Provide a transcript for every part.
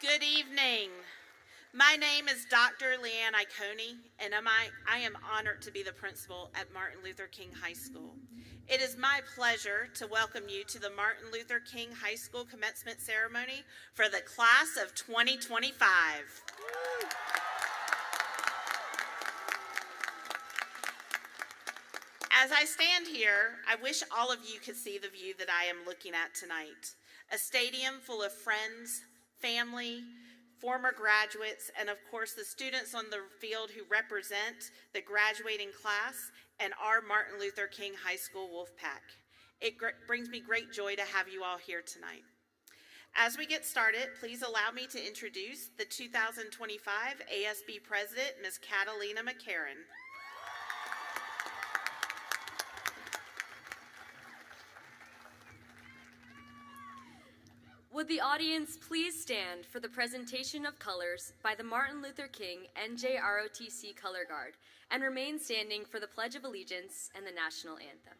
Good evening. My name is Dr. Leanne Iconi, and I am honored to be the principal at Martin Luther King High School. It is my pleasure to welcome you to the Martin Luther King High School commencement ceremony for the class of 2025. As I stand here, I wish all of you could see the view that I am looking at tonight. A stadium full of friends, family, former graduates, and of course the students on the field who represent the graduating class and our Martin Luther King High School Wolfpack. It brings me great joy to have you all here tonight. As we get started, please allow me to introduce the 2025 ASB President, Ms. Catalina McCarran. Would the audience please stand for the presentation of colors by the Martin Luther King NJROTC Color Guard and remain standing for the Pledge of Allegiance and the National Anthem.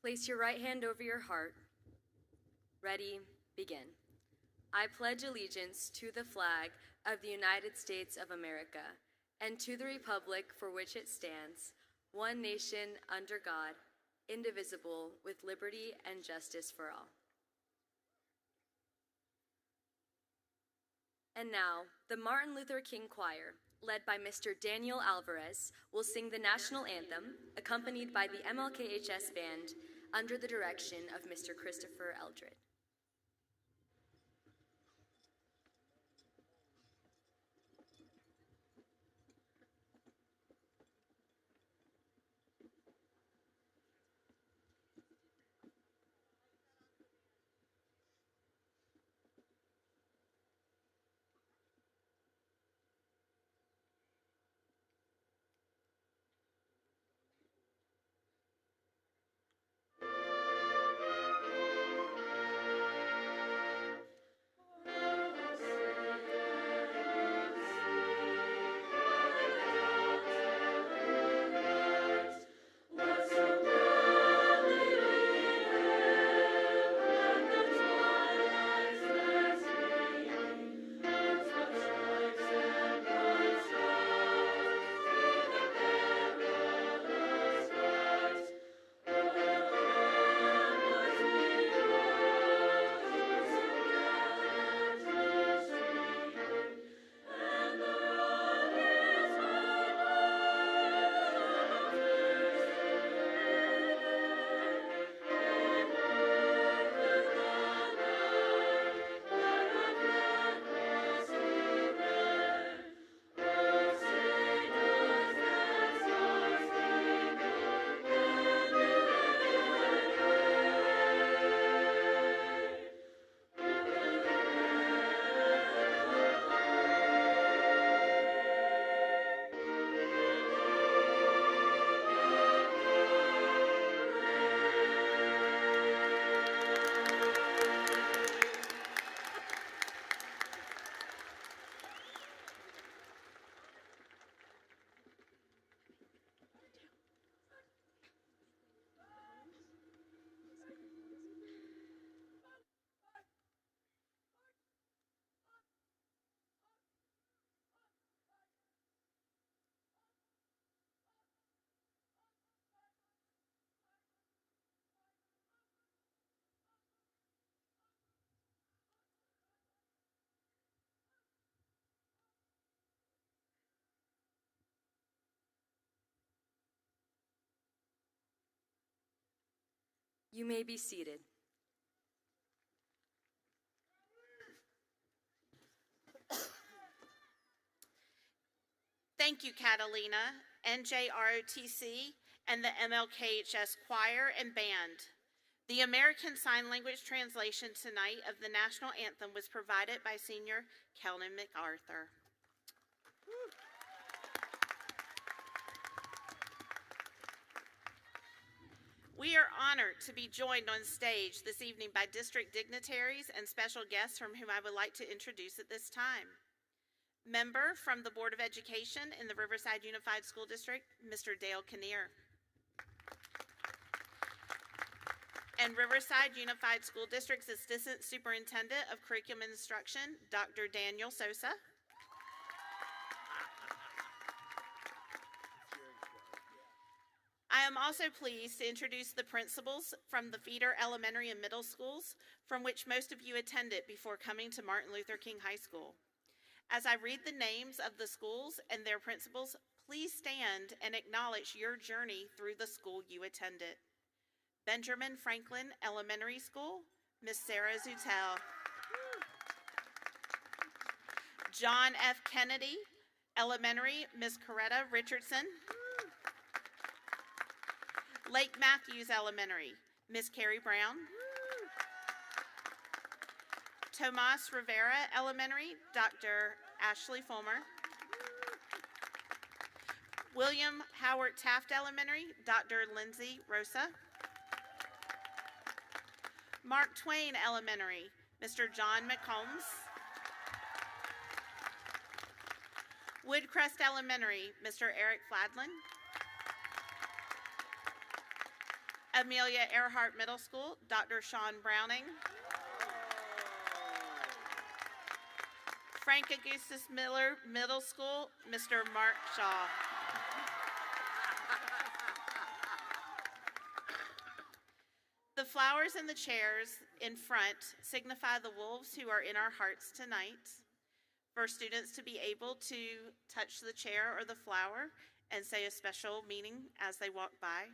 Place your right hand over your heart. Ready, begin. I pledge allegiance to the flag of the United States of America and to the republic for which it stands, one nation under God, indivisible, with liberty and justice for all. And now, the Martin Luther King Choir, led by Mr. Daniel Alvarez, will sing the national anthem, accompanied by the MLKHS Band, under the direction of Mr. Christopher Eldred. You may be seated. Thank you, Catalina, NJROTC, and the MLKHS Choir and Band. The American Sign Language translation tonight of the National Anthem was provided by Senior Kelnan MacArthur. We are honored to be joined on stage this evening by district dignitaries and special guests from whom I would like to introduce at this time. Member from the Board of Education in the Riverside Unified School District, Mr. Dale Kinnear. And Riverside Unified School District's Assistant Superintendent of Curriculum Instruction, Dr. Daniel Sosa. I am also pleased to introduce the principals from the feeder elementary and middle schools, from which most of you attended before coming to Martin Luther King High School. As I read the names of the schools and their principals, please stand and acknowledge your journey through the school you attended. Benjamin Franklin Elementary School, Miss Sarah Zutel. John F. Kennedy Elementary, Miss Coretta Richardson. Lake Matthews Elementary, Miss Carrie Brown. Tomas Rivera Elementary, Dr. Ashley Fulmer. William Howard Taft Elementary, Dr. Lindsay Rosa. Mark Twain Elementary, Mr. John McCombs. Woodcrest Elementary, Mr. Eric Fladlin. Amelia Earhart Middle School, Dr. Sean Browning. Frank Augustus Miller Middle School, Mr. Mark Shaw. The flowers and the chairs in front signify the wolves who are in our hearts tonight. For students to be able to touch the chair or the flower and say a special meaning as they walk by.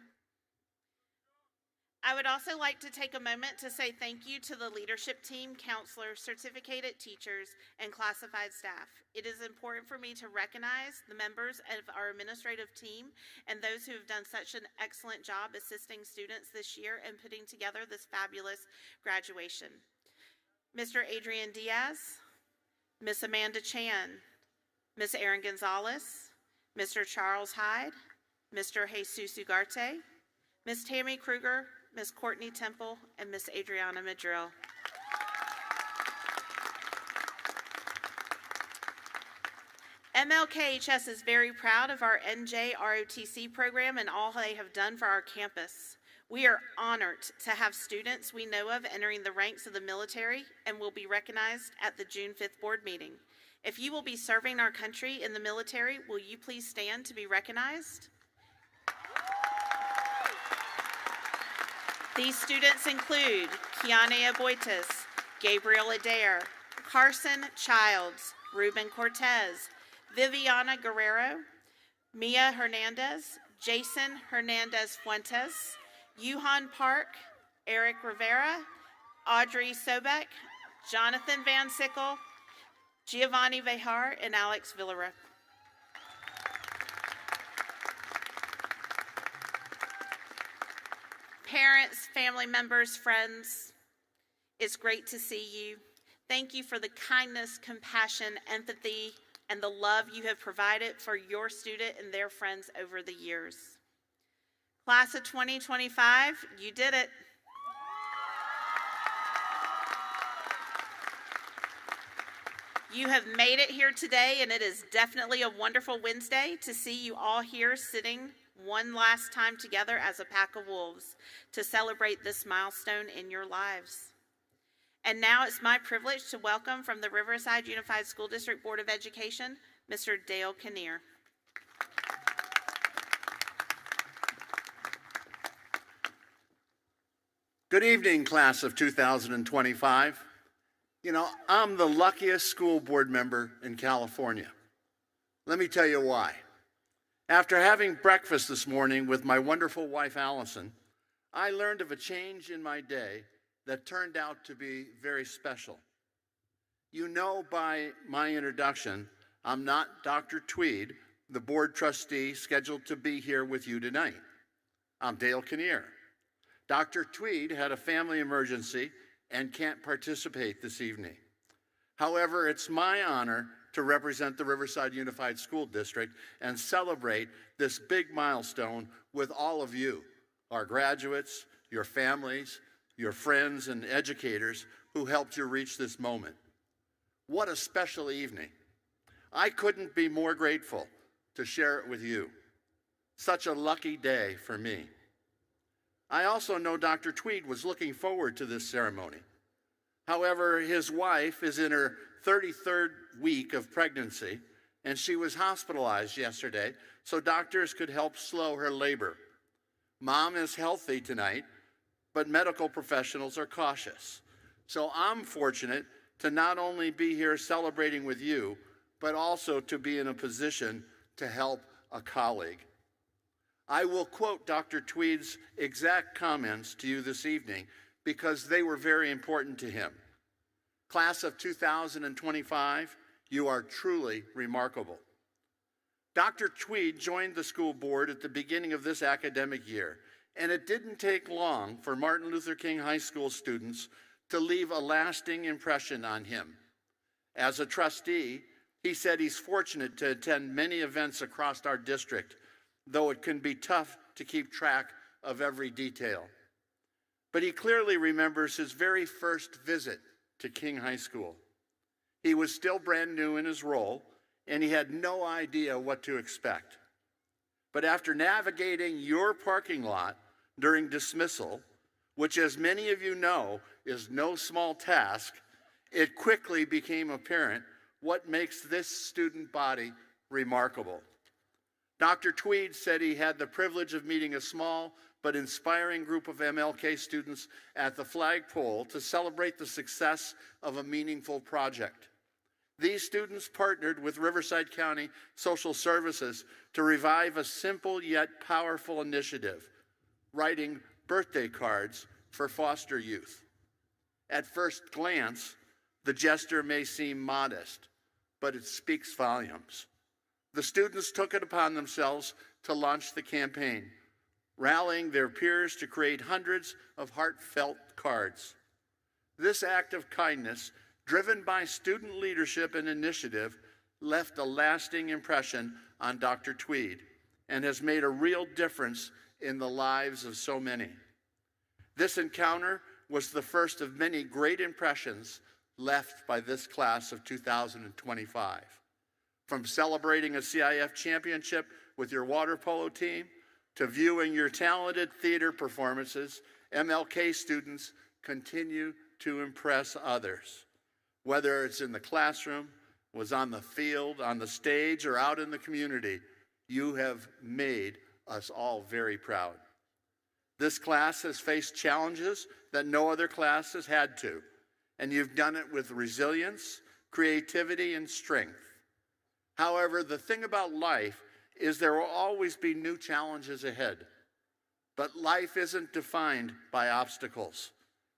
I would also like to take a moment to say thank you to the leadership team, counselors, certificated teachers, and classified staff. It is important for me to recognize the members of our administrative team and those who have done such an excellent job assisting students this year and putting together this fabulous graduation. Mr. Adrian Diaz, Miss Amanda Chan, Miss Erin Gonzalez, Mr. Charles Hyde, Mr. Jesus Ugarte, Miss Tammy Kruger, Miss Courtney Temple, and Miss Adriana Madrill. MLKHS is very proud of our NJROTC program and all they have done for our campus. We are honored to have students we know of entering the ranks of the military and will be recognized at the June 5th board meeting. If you will be serving our country in the military, will you please stand to be recognized? These students include Kiana Aboitis, Gabriel Adair, Carson Childs, Ruben Cortez, Viviana Guerrero, Mia Hernandez, Jason Hernandez Fuentes, Yuhan Park, Eric Rivera, Audrey Sobek, Jonathan Van Sickle, Giovanni Vejar, and Alex Villarreal. Parents, family members, friends, it's great to see you. Thank you for the kindness, compassion, empathy, and the love you have provided for your student and their friends over the years. Class of 2025, you did it. You have made it here today, and it is definitely a wonderful Wednesday to see you all here sitting one last time together as a pack of wolves to celebrate this milestone in your lives. And now it's my privilege to welcome from the Riverside Unified School District Board of Education, Mr. Dale Kinnear. Good evening, class of 2025. You know, I'm the luckiest school board member in California. Let me tell you why. After having breakfast this morning with my wonderful wife, Allison, I learned of a change in my day that turned out to be very special. You know by my introduction, I'm not Dr. Tweed, the board trustee scheduled to be here with you tonight. I'm Dale Kinnear. Dr. Tweed had a family emergency and can't participate this evening. However, it's my honor to represent the Riverside Unified School District and celebrate this big milestone with all of you, our graduates, your families, your friends and educators who helped you reach this moment. What a special evening. I couldn't be more grateful to share it with you. Such a lucky day for me. I also know Dr. Tweed was looking forward to this ceremony. However, his wife is in her 33rd week of pregnancy, and she was hospitalized yesterday so doctors could help slow her labor. Mom is healthy tonight, but medical professionals are cautious. So I'm fortunate to not only be here celebrating with you, but also to be in a position to help a colleague. I will quote Dr. Tweed's exact comments to you this evening because they were very important to him. Class of 2025, you are truly remarkable. Dr. Tweed joined the school board at the beginning of this academic year, and it didn't take long for Martin Luther King High School students to leave a lasting impression on him. As a trustee, he said he's fortunate to attend many events across our district, though it can be tough to keep track of every detail. But he clearly remembers his very first visit to King High School. He was still brand new in his role, and he had no idea what to expect. But after navigating your parking lot during dismissal, which as many of you know is no small task, it quickly became apparent what makes this student body remarkable. Dr. Tweed said he had the privilege of meeting a small but inspiring group of MLK students at the flagpole to celebrate the success of a meaningful project. These students partnered with Riverside County Social Services to revive a simple yet powerful initiative, writing birthday cards for foster youth. At first glance, the gesture may seem modest, but it speaks volumes. The students took it upon themselves to launch the campaign, rallying their peers to create hundreds of heartfelt cards. This act of kindness, driven by student leadership and initiative, left a lasting impression on Dr. Tweed and has made a real difference in the lives of so many. This encounter was the first of many great impressions left by this class of 2025. From celebrating a CIF championship with your water polo team to viewing your talented theater performances, MLK students continue to impress others. Whether it's in the classroom, was on the field, on the stage, or out in the community, you have made us all very proud. This class has faced challenges that no other class has had to, and you've done it with resilience, creativity, and strength. However, the thing about life is there will always be new challenges ahead. But life isn't defined by obstacles.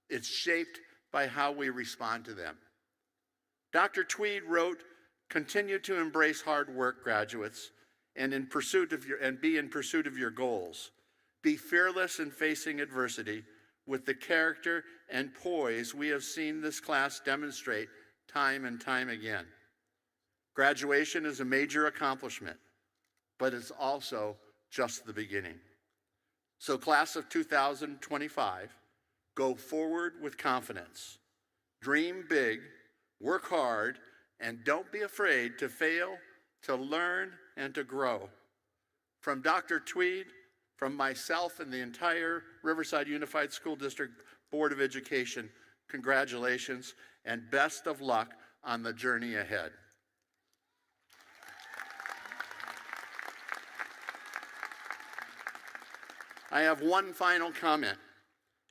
It's shaped by how we respond to them. Dr. Tweed wrote, "Continue to embrace hard work, graduates, and be in pursuit of your goals. Be fearless in facing adversity with the character and poise we have seen this class demonstrate time and time again. Graduation is a major accomplishment, but it's also just the beginning. So class of 2025, go forward with confidence. Dream big, work hard, and don't be afraid to fail, to learn, and to grow. From Dr. Tweed, from myself and the entire Riverside Unified School District Board of Education, congratulations and best of luck on the journey ahead." I have one final comment,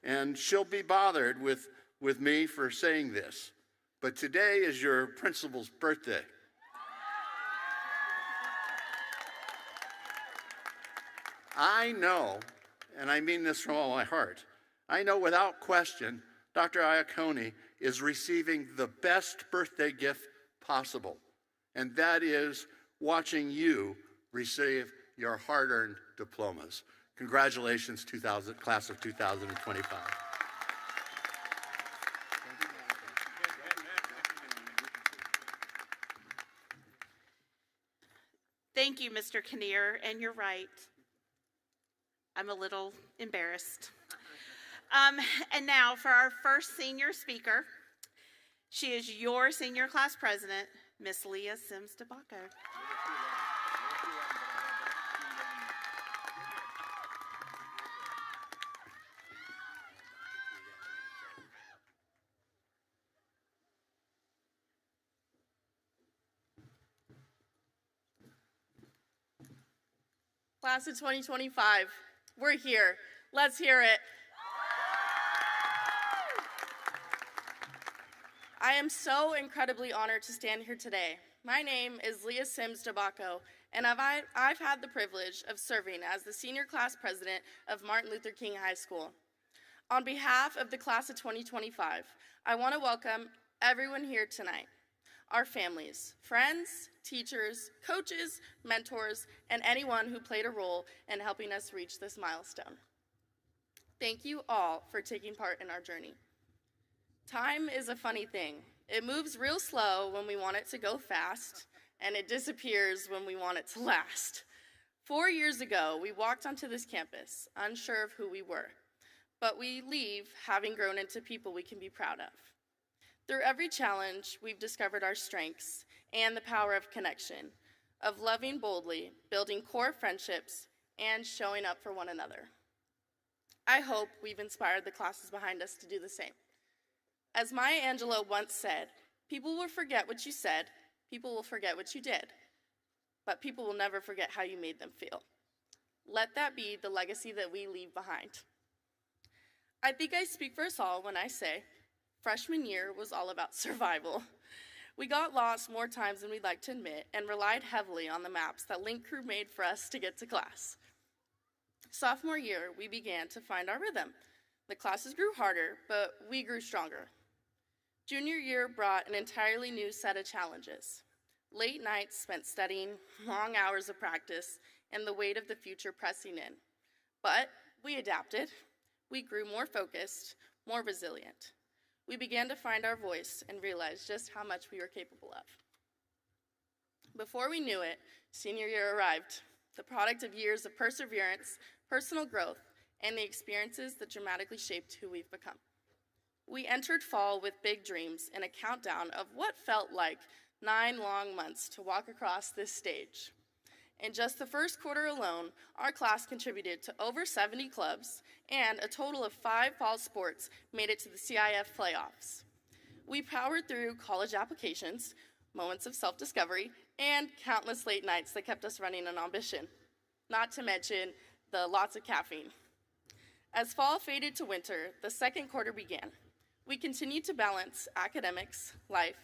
and she'll be bothered with me for saying this, but today is your principal's birthday. I know, and I mean this from all my heart, I know without question Dr. Iacone is receiving the best birthday gift possible, and that is watching you receive your hard-earned diplomas. Congratulations, class of 2025. Thank you, Mr. Kinnear, and you're right. I'm a little embarrassed. And now for our first senior speaker. She is your senior class president, Miss Leah Sims-DeBacco. Class of 2025, we're here. Let's hear it. I am so incredibly honored to stand here today. My name is Leah Sims-DeBacco, and I've had the privilege of serving as the senior class president of Martin Luther King High School. On behalf of the class of 2025, I want to welcome everyone here tonight. Our families, friends, teachers, coaches, mentors, and anyone who played a role in helping us reach this milestone. Thank you all for taking part in our journey. Time is a funny thing. It moves real slow when we want it to go fast, and it disappears when we want it to last. 4 years ago, we walked onto this campus, unsure of who we were, but we leave having grown into people we can be proud of. Through every challenge, we've discovered our strengths and the power of connection, of loving boldly, building core friendships, and showing up for one another. I hope we've inspired the classes behind us to do the same. As Maya Angelou once said, people will forget what you said, people will forget what you did, but people will never forget how you made them feel. Let that be the legacy that we leave behind. I think I speak for us all when I say, freshman year was all about survival. We got lost more times than we'd like to admit and relied heavily on the maps that Link Crew made for us to get to class. Sophomore year, we began to find our rhythm. The classes grew harder, but we grew stronger. Junior year brought an entirely new set of challenges. Late nights spent studying, long hours of practice, and the weight of the future pressing in. But we adapted. We grew more focused, more resilient. We began to find our voice and realize just how much we were capable of. Before we knew it, senior year arrived, the product of years of perseverance, personal growth, and the experiences that dramatically shaped who we've become. We entered fall with big dreams and a countdown of what felt like 9 long months to walk across this stage. In just the first quarter alone, our class contributed to over 70 clubs, and a total of 5 fall sports made it to the CIF playoffs. We powered through college applications, moments of self-discovery, and countless late nights that kept us running on ambition, not to mention the lots of caffeine. As fall faded to winter, the second quarter began. We continued to balance academics, life,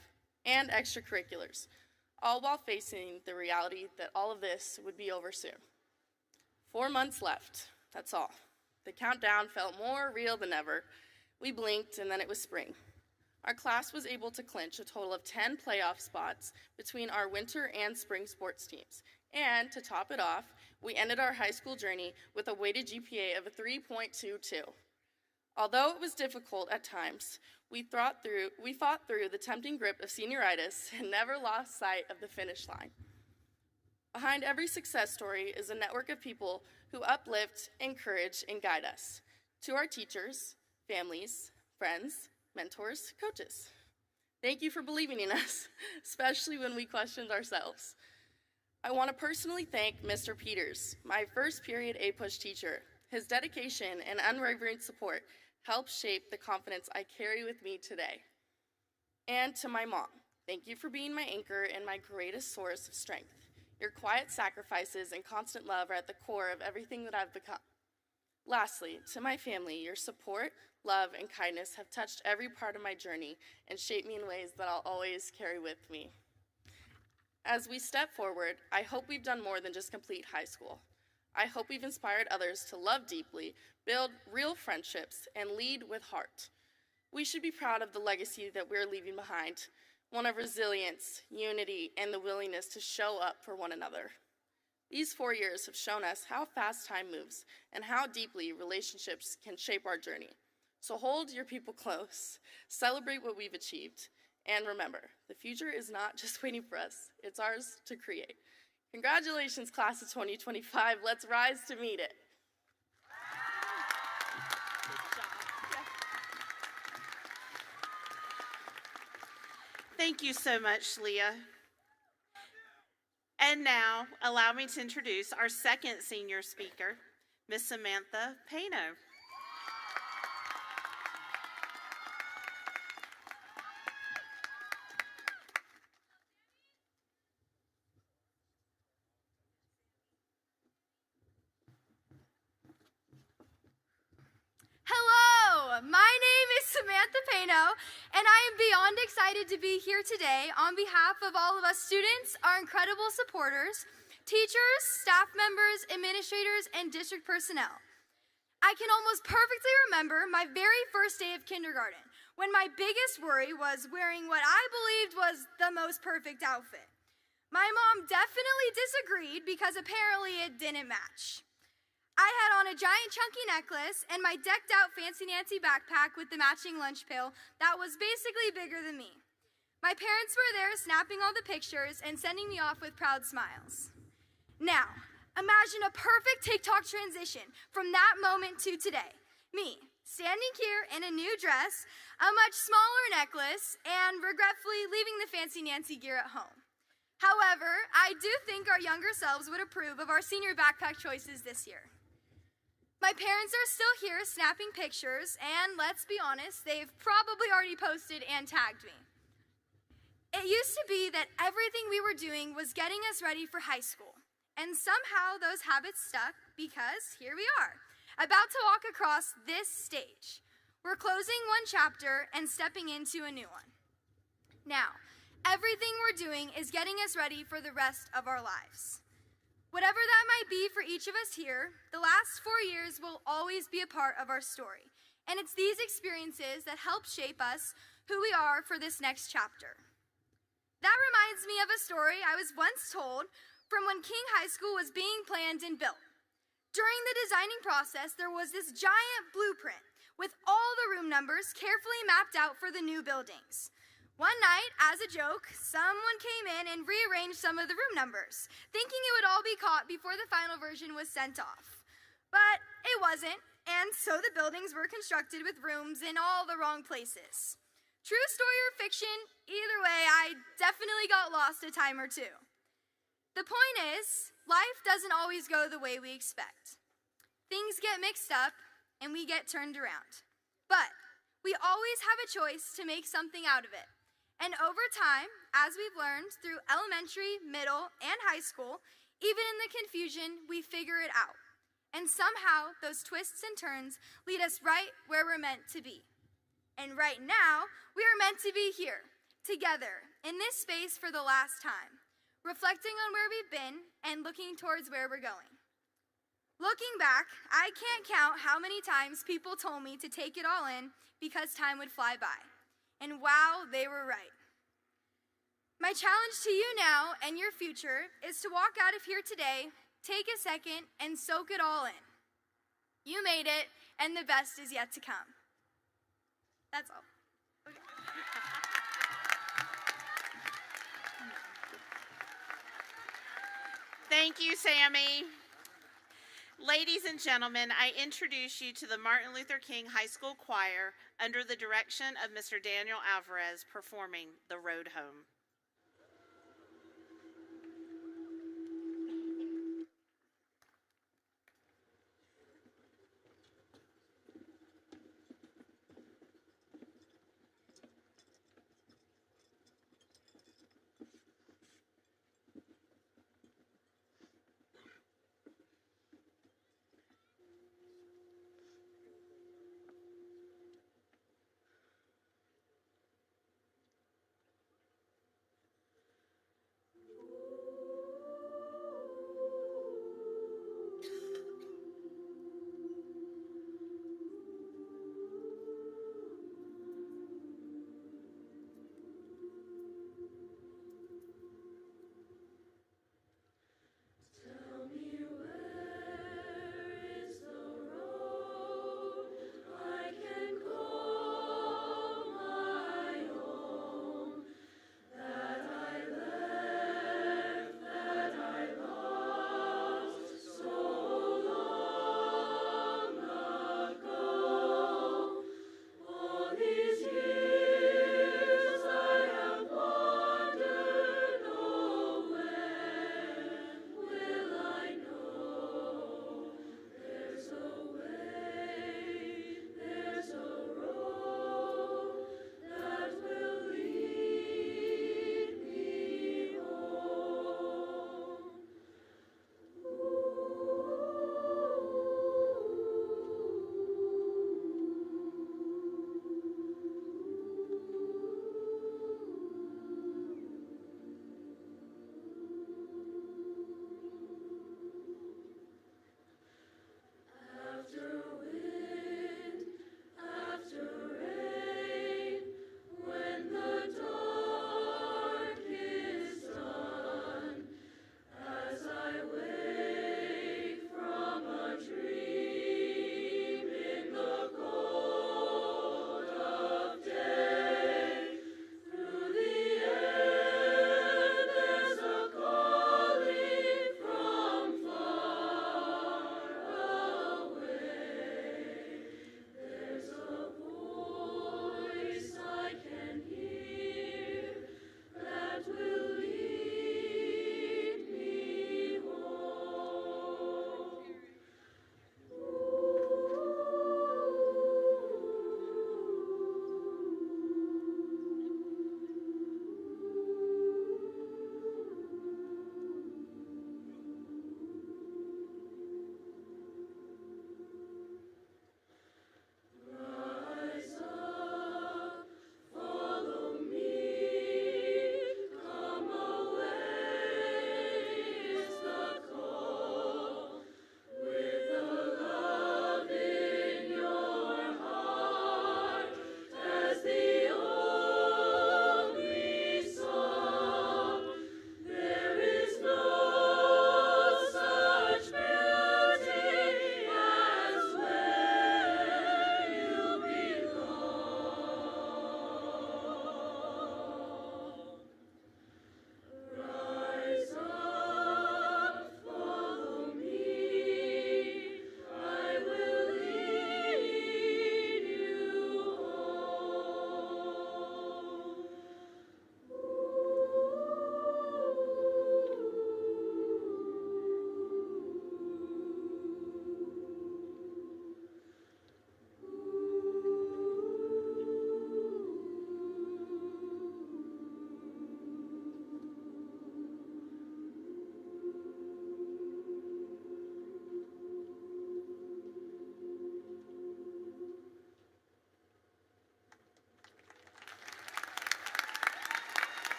and extracurriculars, all while facing the reality that all of this would be over soon. 4 months left, that's all. The countdown felt more real than ever. We blinked, and then it was spring. Our class was able to clinch a total of 10 playoff spots between our winter and spring sports teams. And to top it off, we ended our high school journey with a weighted GPA of a 3.22. Although it was difficult at times, we fought through the tempting grip of senioritis and never lost sight of the finish line. Behind every success story is a network of people who uplift, encourage, and guide us. To our teachers, families, friends, mentors, coaches. Thank you for believing in us, especially when we questioned ourselves. I want to personally thank Mr. Peters, my first period A-Push teacher. His dedication and unwavering support helped shape the confidence I carry with me today. And to my mom, thank you for being my anchor and my greatest source of strength. Your quiet sacrifices and constant love are at the core of everything that I've become. Lastly, to my family, your support, love, and kindness have touched every part of my journey and shaped me in ways that I'll always carry with me. As we step forward, I hope we've done more than just complete high school. I hope we've inspired others to love deeply, build real friendships, and lead with heart. We should be proud of the legacy that we're leaving behind, one of resilience, unity, and the willingness to show up for one another. These 4 years have shown us how fast time moves and how deeply relationships can shape our journey. So hold your people close, celebrate what we've achieved, and remember, the future is not just waiting for us, it's ours to create. Congratulations, class of 2025. Let's rise to meet it. Thank you so much, Leah. And now, allow me to introduce our second senior speaker, Miss Samantha Payno. Hello, my name is Samantha Payno, and I am beyond excited to be here today on behalf of all of us students, our incredible supporters, teachers, staff members, administrators, and district personnel. I can almost perfectly remember my very first day of kindergarten, when my biggest worry was wearing what I believed was the most perfect outfit. My mom definitely disagreed because apparently it didn't match. I had on a giant chunky necklace and my decked out Fancy Nancy backpack with the matching lunch pail that was basically bigger than me. My parents were there snapping all the pictures and sending me off with proud smiles. Now, imagine a perfect TikTok transition from that moment to today. Me, standing here in a new dress, a much smaller necklace, and regretfully leaving the Fancy Nancy gear at home. However, I do think our younger selves would approve of our senior backpack choices this year. My parents are still here snapping pictures, and let's be honest, they've probably already posted and tagged me. It used to be that everything we were doing was getting us ready for high school, and somehow those habits stuck because here we are, about to walk across this stage. We're closing one chapter and stepping into a new one. Now, everything we're doing is getting us ready for the rest of our lives. Whatever that might be for each of us here, the last 4 years will always be a part of our story. And it's these experiences that help shape us who we are for this next chapter. That reminds me of a story I was once told from when King High School was being planned and built. During the designing process, there was this giant blueprint with all the room numbers carefully mapped out for the new buildings. One night, as a joke, someone came in and rearranged some of the room numbers, thinking it would all be caught before the final version was sent off. But it wasn't, and so the buildings were constructed with rooms in all the wrong places. True story or fiction, either way, I definitely got lost a time or two. The point is, life doesn't always go the way we expect. Things get mixed up, and we get turned around. But we always have a choice to make something out of it. And over time, as we've learned through elementary, middle, and high school, even in the confusion, we figure it out. And somehow, those twists and turns lead us right where we're meant to be. And right now, we are meant to be here, together, in this space for the last time, reflecting on where we've been and looking towards where we're going. Looking back, I can't count how many times people told me to take it all in because time would fly by. And wow, they were right. My challenge to you now and your future is to walk out of here today, take a second, and soak it all in. You made it, and the best is yet to come. That's all. Okay. Thank you, Sammy. Ladies and gentlemen, I introduce you to the Martin Luther King High School Choir under the direction of Mr. Daniel Alvarez performing The Road Home.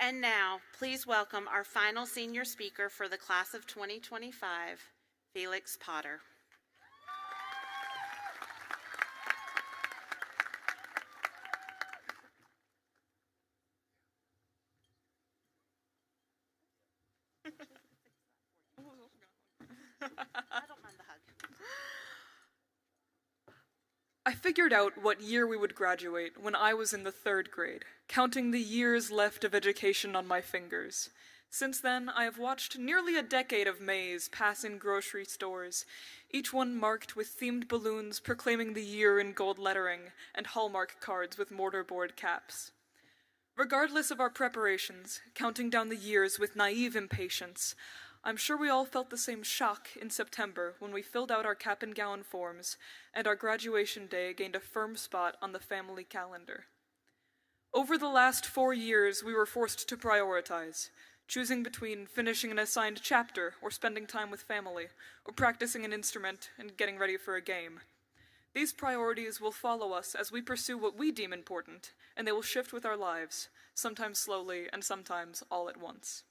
And now, please welcome our final senior speaker for the class of 2025, Felix Potter. I don't mind the hug. I figured out what year we would graduate when I was in the 3rd grade, counting the years left of education on my fingers. Since then, I have watched nearly a decade of Mays pass in grocery stores, each one marked with themed balloons proclaiming the year in gold lettering and Hallmark cards with mortarboard caps. Regardless of our preparations, counting down the years with naive impatience, I'm sure we all felt the same shock in September when we filled out our cap and gown forms and our graduation day gained a firm spot on the family calendar. Over the last 4 years, we were forced to prioritize, choosing between finishing an assigned chapter or spending time with family, or practicing an instrument and getting ready for a game. These priorities will follow us as we pursue what we deem important, and they will shift with our lives, sometimes slowly and sometimes all at once.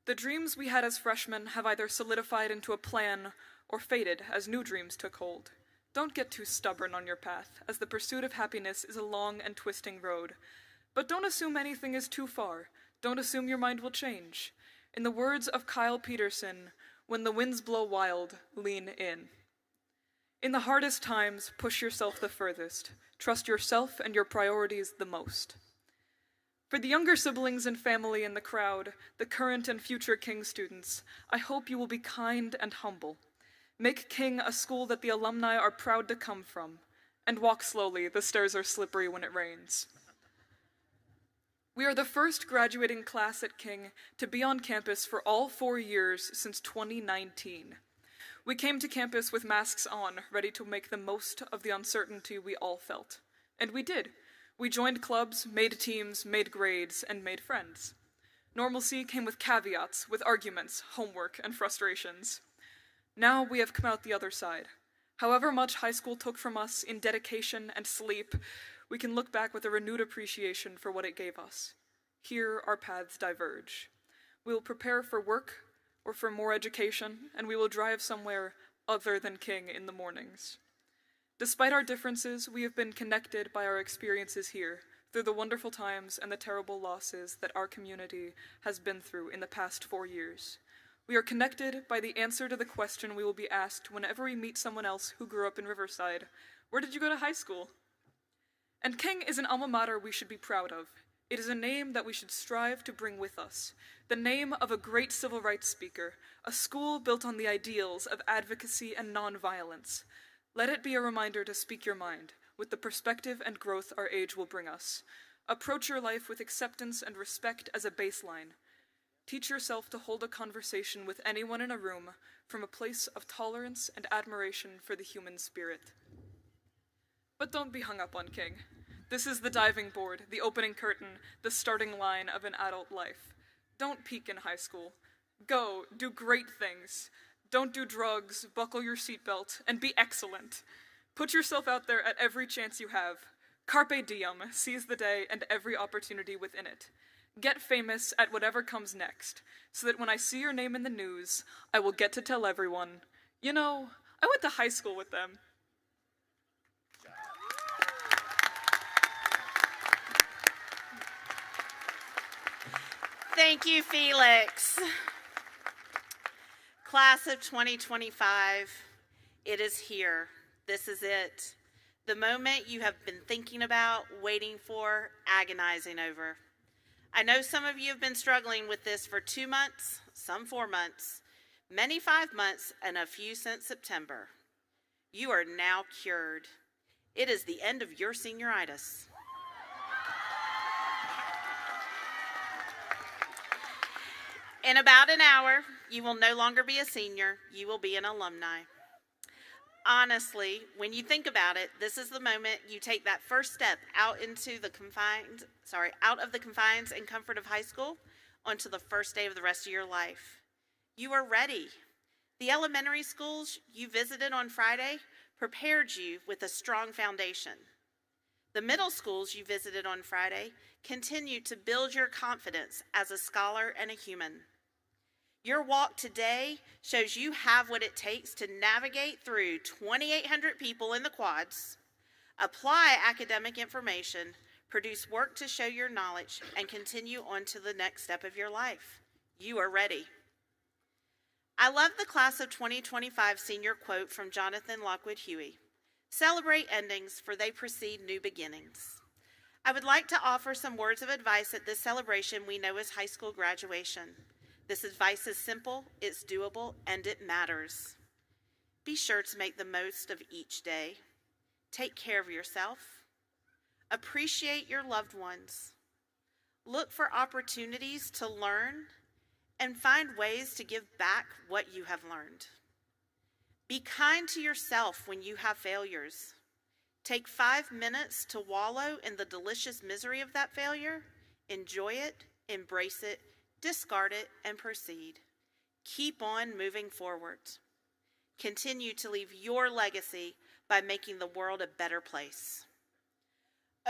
The dreams we had as freshmen have either solidified into a plan or faded as new dreams took hold. Don't get too stubborn on your path, as the pursuit of happiness is a long and twisting road. But don't assume anything is too far. Don't assume your mind will change. In the words of Kyle Peterson, when the winds blow wild, lean in. In the hardest times, push yourself the furthest. Trust yourself and your priorities the most. For the younger siblings and family in the crowd, the current and future King students, I hope you will be kind and humble. Make King a school that the alumni are proud to come from. And walk slowly, the stairs are slippery when it rains. We are the first graduating class at King to be on campus for all 4 years since 2019. We came to campus with masks on, ready to make the most of the uncertainty we all felt. And we did. We joined clubs, made teams, made grades, and made friends. Normalcy came with caveats, with arguments, homework, and frustrations. Now we have come out the other side. However much high school took from us in dedication and sleep, we can look back with a renewed appreciation for what it gave us. Here our paths diverge. We will prepare for work or for more education, and we will drive somewhere other than King in the mornings. Despite our differences, we have been connected by our experiences here, through the wonderful times and the terrible losses that our community has been through in the past 4 years. We are connected by the answer to the question we will be asked whenever we meet someone else who grew up in Riverside. Where did you go to high school? And King is an alma mater we should be proud of. It is a name that we should strive to bring with us, the name of a great civil rights speaker, a school built on the ideals of advocacy and nonviolence. Let it be a reminder to speak your mind, with the perspective and growth our age will bring us. Approach your life with acceptance and respect as a baseline. Teach yourself to hold a conversation with anyone in a room from a place of tolerance and admiration for the human spirit. But don't be hung up on King. This is the diving board, the opening curtain, the starting line of an adult life. Don't peak in high school. Go, do great things. Don't do drugs, buckle your seatbelt, and be excellent. Put yourself out there at every chance you have. Carpe diem, seize the day and every opportunity within it. Get famous at whatever comes next, so that when I see your name in the news, I will get to tell everyone, you know, I went to high school with them. Thank you, Felix. Class of 2025, it is here. This is it. The moment you have been thinking about, waiting for, agonizing over. I know some of you have been struggling with this for 2 months, some 4 months, many 5 months, and a few since September. You are now cured. It is the end of your senioritis. In about an hour, you will no longer be a senior, you will be an alumni. Honestly, when you think about it, this is the moment you take that first step out into the out of the confines and comfort of high school onto the first day of the rest of your life. You are ready. The elementary schools you visited on Friday prepared you with a strong foundation. The middle schools you visited on Friday continue to build your confidence as a scholar and a human. Your walk today shows you have what it takes to navigate through 2,800 people in the quads, apply academic information, produce work to show your knowledge, and continue on to the next step of your life. You are ready. I love the class of 2025 senior quote from Jonathan Lockwood Huey. Celebrate endings, for they precede new beginnings. I would like to offer some words of advice at this celebration we know as high school graduation. This advice is simple, it's doable, and it matters. Be sure to make the most of each day. Take care of yourself. Appreciate your loved ones. Look for opportunities to learn and find ways to give back what you have learned. Be kind to yourself when you have failures. Take 5 minutes to wallow in the delicious misery of that failure. Enjoy it, embrace it, discard it, and proceed. Keep on moving forward. Continue to leave your legacy by making the world a better place.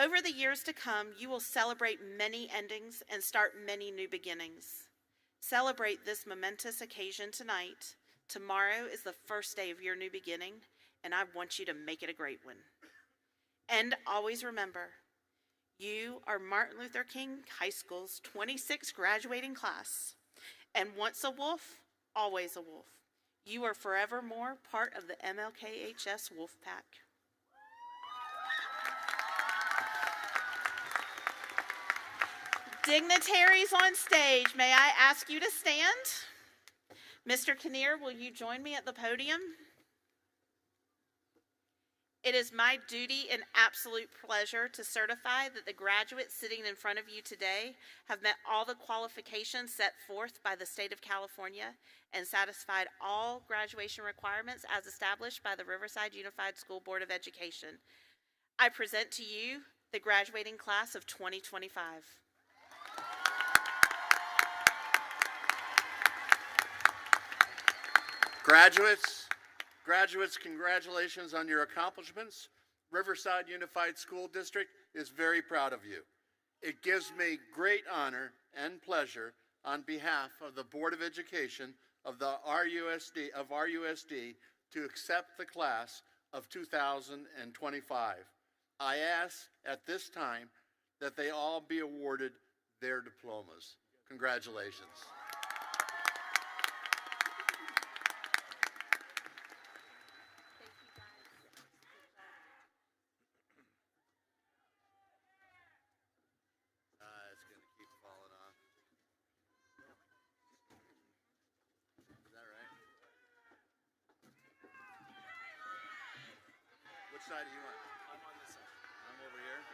Over the years to come, you will celebrate many endings and start many new beginnings. Celebrate this momentous occasion tonight. Tomorrow is the first day of your new beginning, and I want you to make it a great one. And always remember, you are Martin Luther King High School's 26th graduating class. And once a wolf, always a wolf. You are forevermore part of the MLKHS Wolf Pack. Dignitaries on stage, may I ask you to stand? Mr. Kinnear, will you join me at the podium? It is my duty and absolute pleasure to certify that the graduates sitting in front of you today have met all the qualifications set forth by the state of California and satisfied all graduation requirements as established by the Riverside Unified School Board of Education. I present to you the graduating class of 2025. Graduates, congratulations on your accomplishments. Riverside Unified School District is very proud of you. It gives me great honor and pleasure on behalf of the Board of Education of the RUSD to accept the class of 2025. I ask at this time that they all be awarded their diplomas. Congratulations. It's going to keep falling off. Is that right? Which side are you on? I'm on this side. I'm over here.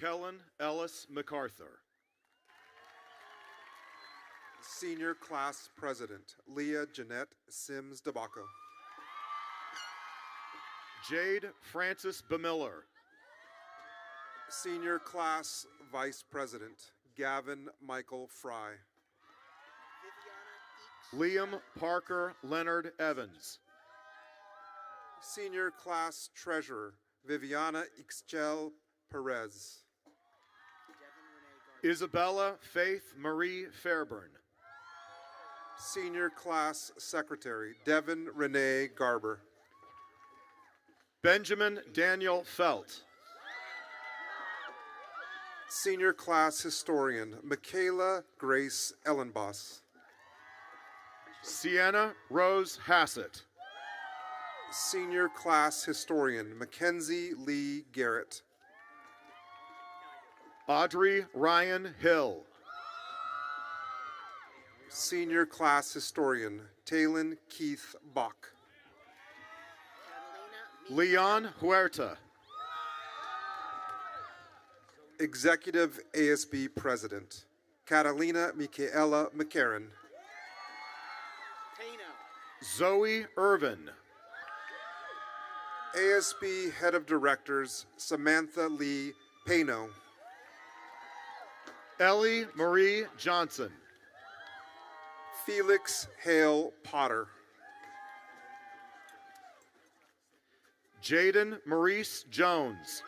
Kellen Ellis MacArthur. Senior Class President, Leah Jeanette Sims DeBacco. Jade Francis Bemiller. Senior Class Vice President, Gavin Michael Fry. Liam Parker Leonard Evans. Senior Class Treasurer, Viviana Ixchel Perez. Isabella Faith Marie Fairburn. Senior Class Secretary, Devin Renee Garber. Benjamin Daniel Felt. Senior Class Historian, Michaela Grace Ellenboss. Sienna Rose Hassett. Senior Class Historian, Mackenzie Lee Garrett. Audrey Ryan Hill. Senior Class Historian, Talon Keith Bach. Leon Huerta. Executive ASB President, Catalina Michaela McCarran. Zoe Irvin. ASB Head of Directors, Samantha Lee Payno. Ellie Marie Johnson. Felix Hale Potter. Jaden Maurice Jones.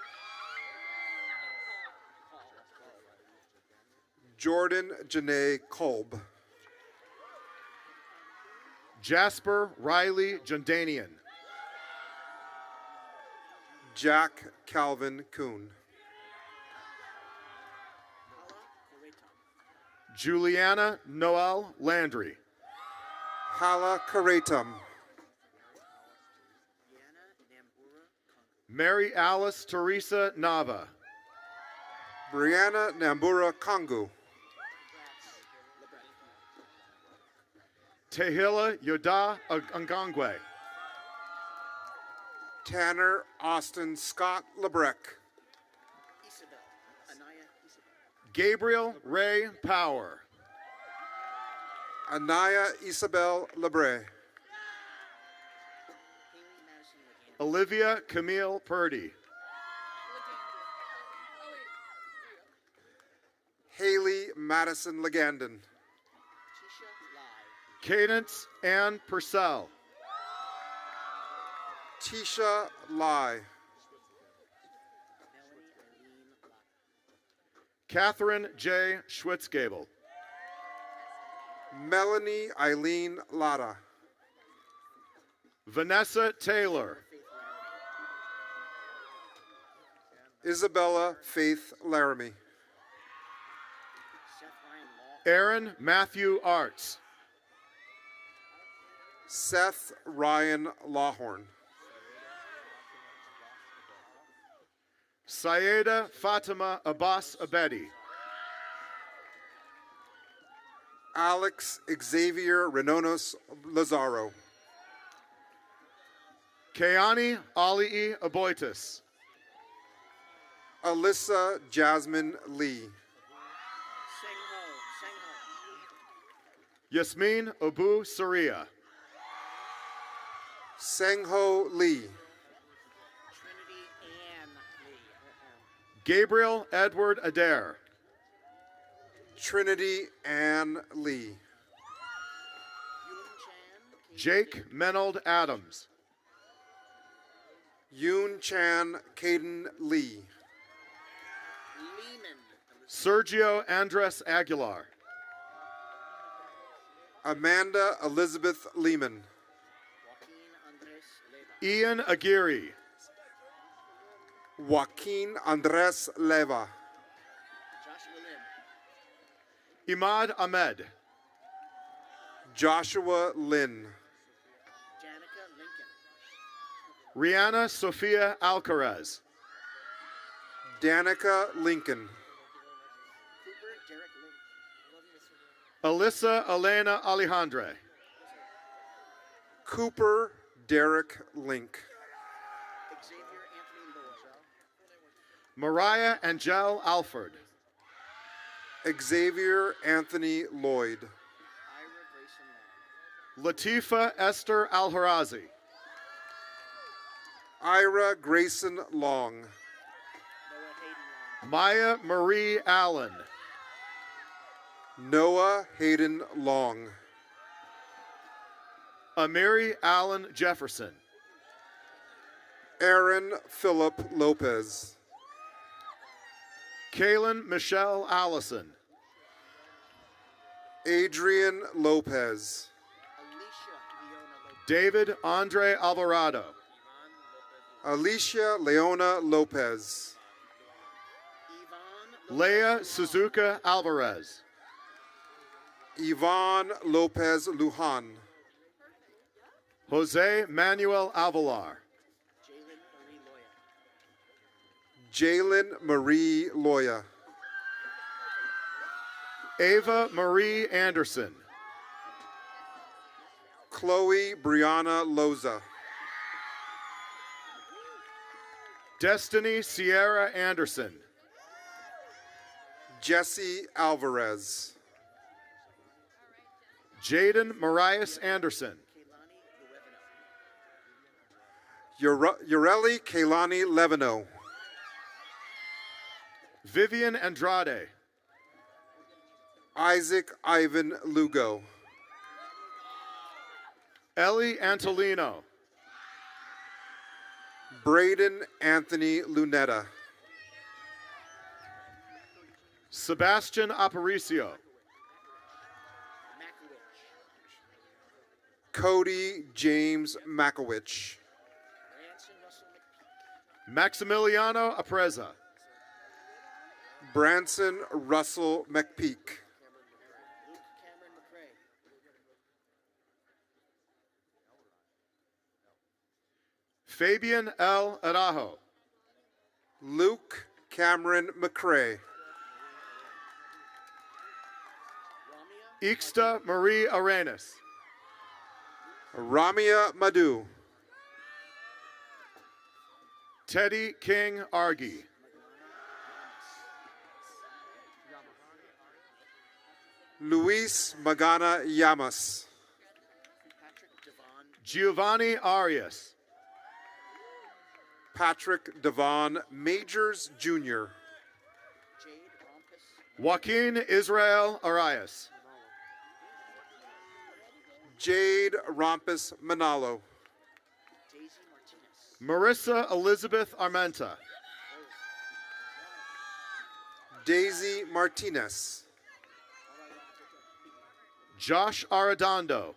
Jordan Janae Kolb. Jasper Riley Jundanian. Jack Calvin Kuhn. Juliana Noel Landry. Hala Karetam. Mary Alice Teresa Nava. Brianna Nambura Kongu. Tehila Yoda Ngangwe. Tanner Austin Scott Lebrec. Gabriel Ray Power. Anaya Isabel Lebre. Olivia Camille Purdy. Haley Madison Legandon. Cadence Ann Purcell. Tisha Lai. Catherine J. Schwitzgable. Melanie Eileen Latta. Vanessa Taylor. Isabella Faith Laramie. Aaron Matthew Arts. Seth Ryan Lawhorn. Sayeda Fatima Abbas Abedi. Alex Xavier Renonos Lazaro. Keani Alii Aboitis. Alyssa Jasmine Lee. Yasmin Abu Saria. Sengho Lee. Gabriel Edward Adair. Trinity Ann Lee. Jake Menold Adams. Yoon Chan Caden Lee. Sergio Andres Aguilar. Amanda Elizabeth Lehman. Ian Aguirre. Joaquin Andres Leva. Imad Ahmed. Joshua Lynn. Rihanna Sophia Alcaraz. Danica Lincoln. Alyssa Elena Alejandre. Cooper Derek Link. Mariah Angel Alford. Xavier Anthony Lloyd. Latifa Esther Alharazi. Ira Grayson Long. Maya Marie Allen. Noah Hayden Long. Amiri Allen Jefferson. Aaron Philip Lopez. Kaylin Michelle Allison. Adrian Lopez. David Andre Alvarado. Alicia Leona Lopez. Leah Suzuka Alvarez. Yvonne Lopez Lujan. Jose Manuel Alvalar. Jalen Marie Loya. Ava Marie Anderson. Chloe Brianna Loza. Destiny Sierra Anderson. Jesse Alvarez. Jaden Marias Anderson. Ureli Kaylani Levino. Vivian Andrade. Isaac Ivan Lugo. Ellie Antolino. Braden Anthony Lunetta. Sebastian Aparicio. Cody James Makowicz. Maximiliano Apreza. Branson Russell McPeak. Fabian L. Arajo. Luke Cameron McCrae. Ixta Marie Arenas. Ramia Madhu. Teddy King Argy. Luis Magana Llamas. Giovanni Arias. Patrick Devon Majors Jr. Joaquin Israel Arias. Jade Rompus Manalo. Marissa Elizabeth Armenta. Daisy Martinez. Josh Arredondo.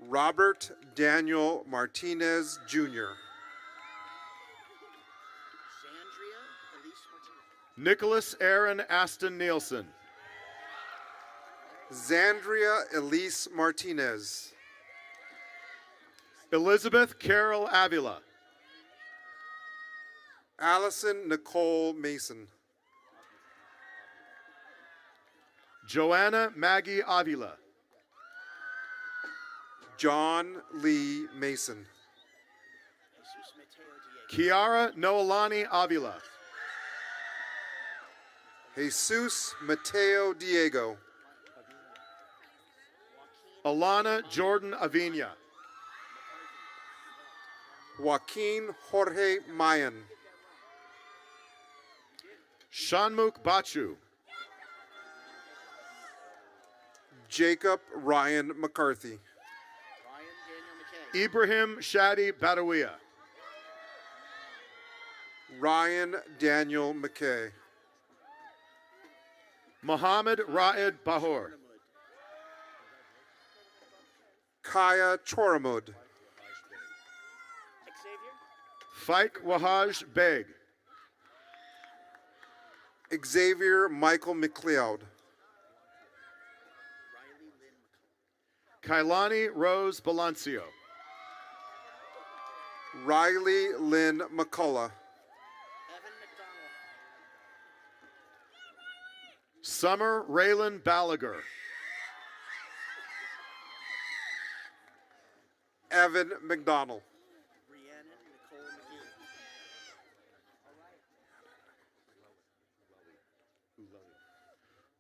Robert Daniel Martinez Jr. Nicholas Aaron Aston Nielsen. Zandria Elise Martinez. Elizabeth Carol Avila. Allison Nicole Mason. Joanna Maggie Avila. John Lee Mason. Kiara Noelani Avila. Jesus Mateo Diego. Alana Jordan Avina. Joaquin Jorge Mayan. Shanmuk Bachu. Jacob Ryan McCarthy. Ibrahim Shadi Badawiya. Ryan Daniel McKay. Muhammad Raed Bahor. Kaya Choramud. Faik Wahaj Beg. Xavier Michael McLeod. Kailani Rose Balancio. Riley Lynn McCullough. Summer Raylan Balaguer. Evan McDonald.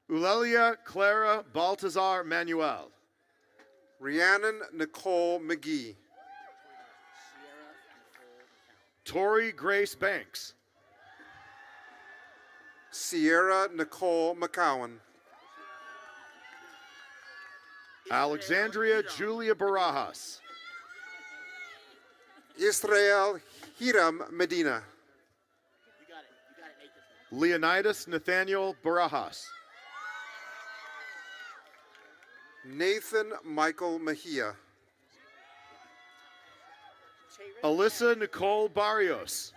Ulelia Clara Baltazar Manuel. Rhiannon Nicole McGee. Tori Grace Banks. Sierra Nicole McCowan. Alexandria Julia Barajas. Israel Hiram Medina. Leonidas Nathaniel Barajas. Nathan Michael Mejia. Alyssa Nicole Barrios.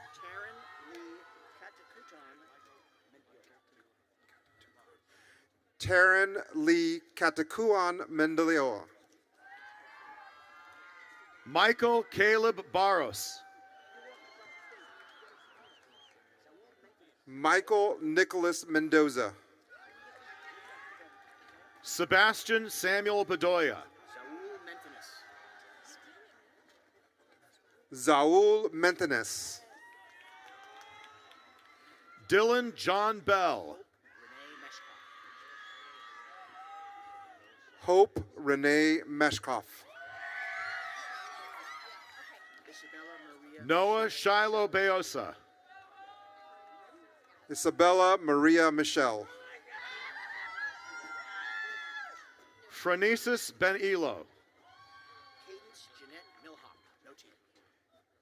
Taryn Lee Katakuan Mendeleoa. Michael Caleb Barros. Michael Nicholas Mendoza. Sebastian Samuel Bedoya. Zaul Mentenes. Dylan John Bell. Hope Renee Meshkoff. Noah Shiloh Beosa. Isabella Maria Michelle. Phronesis Ben Elo.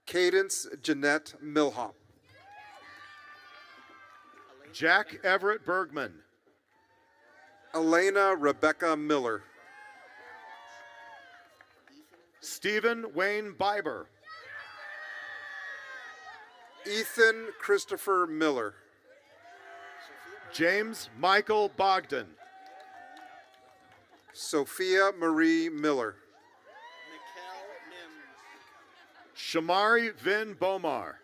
Cadence Jeanette Milhop. Jack Everett Bergman. Elena Rebecca Miller. Stephen Wayne Biber. Ethan Christopher Miller. James Michael Bogdan. Sophia Marie Miller. Shamari Vin Bomar.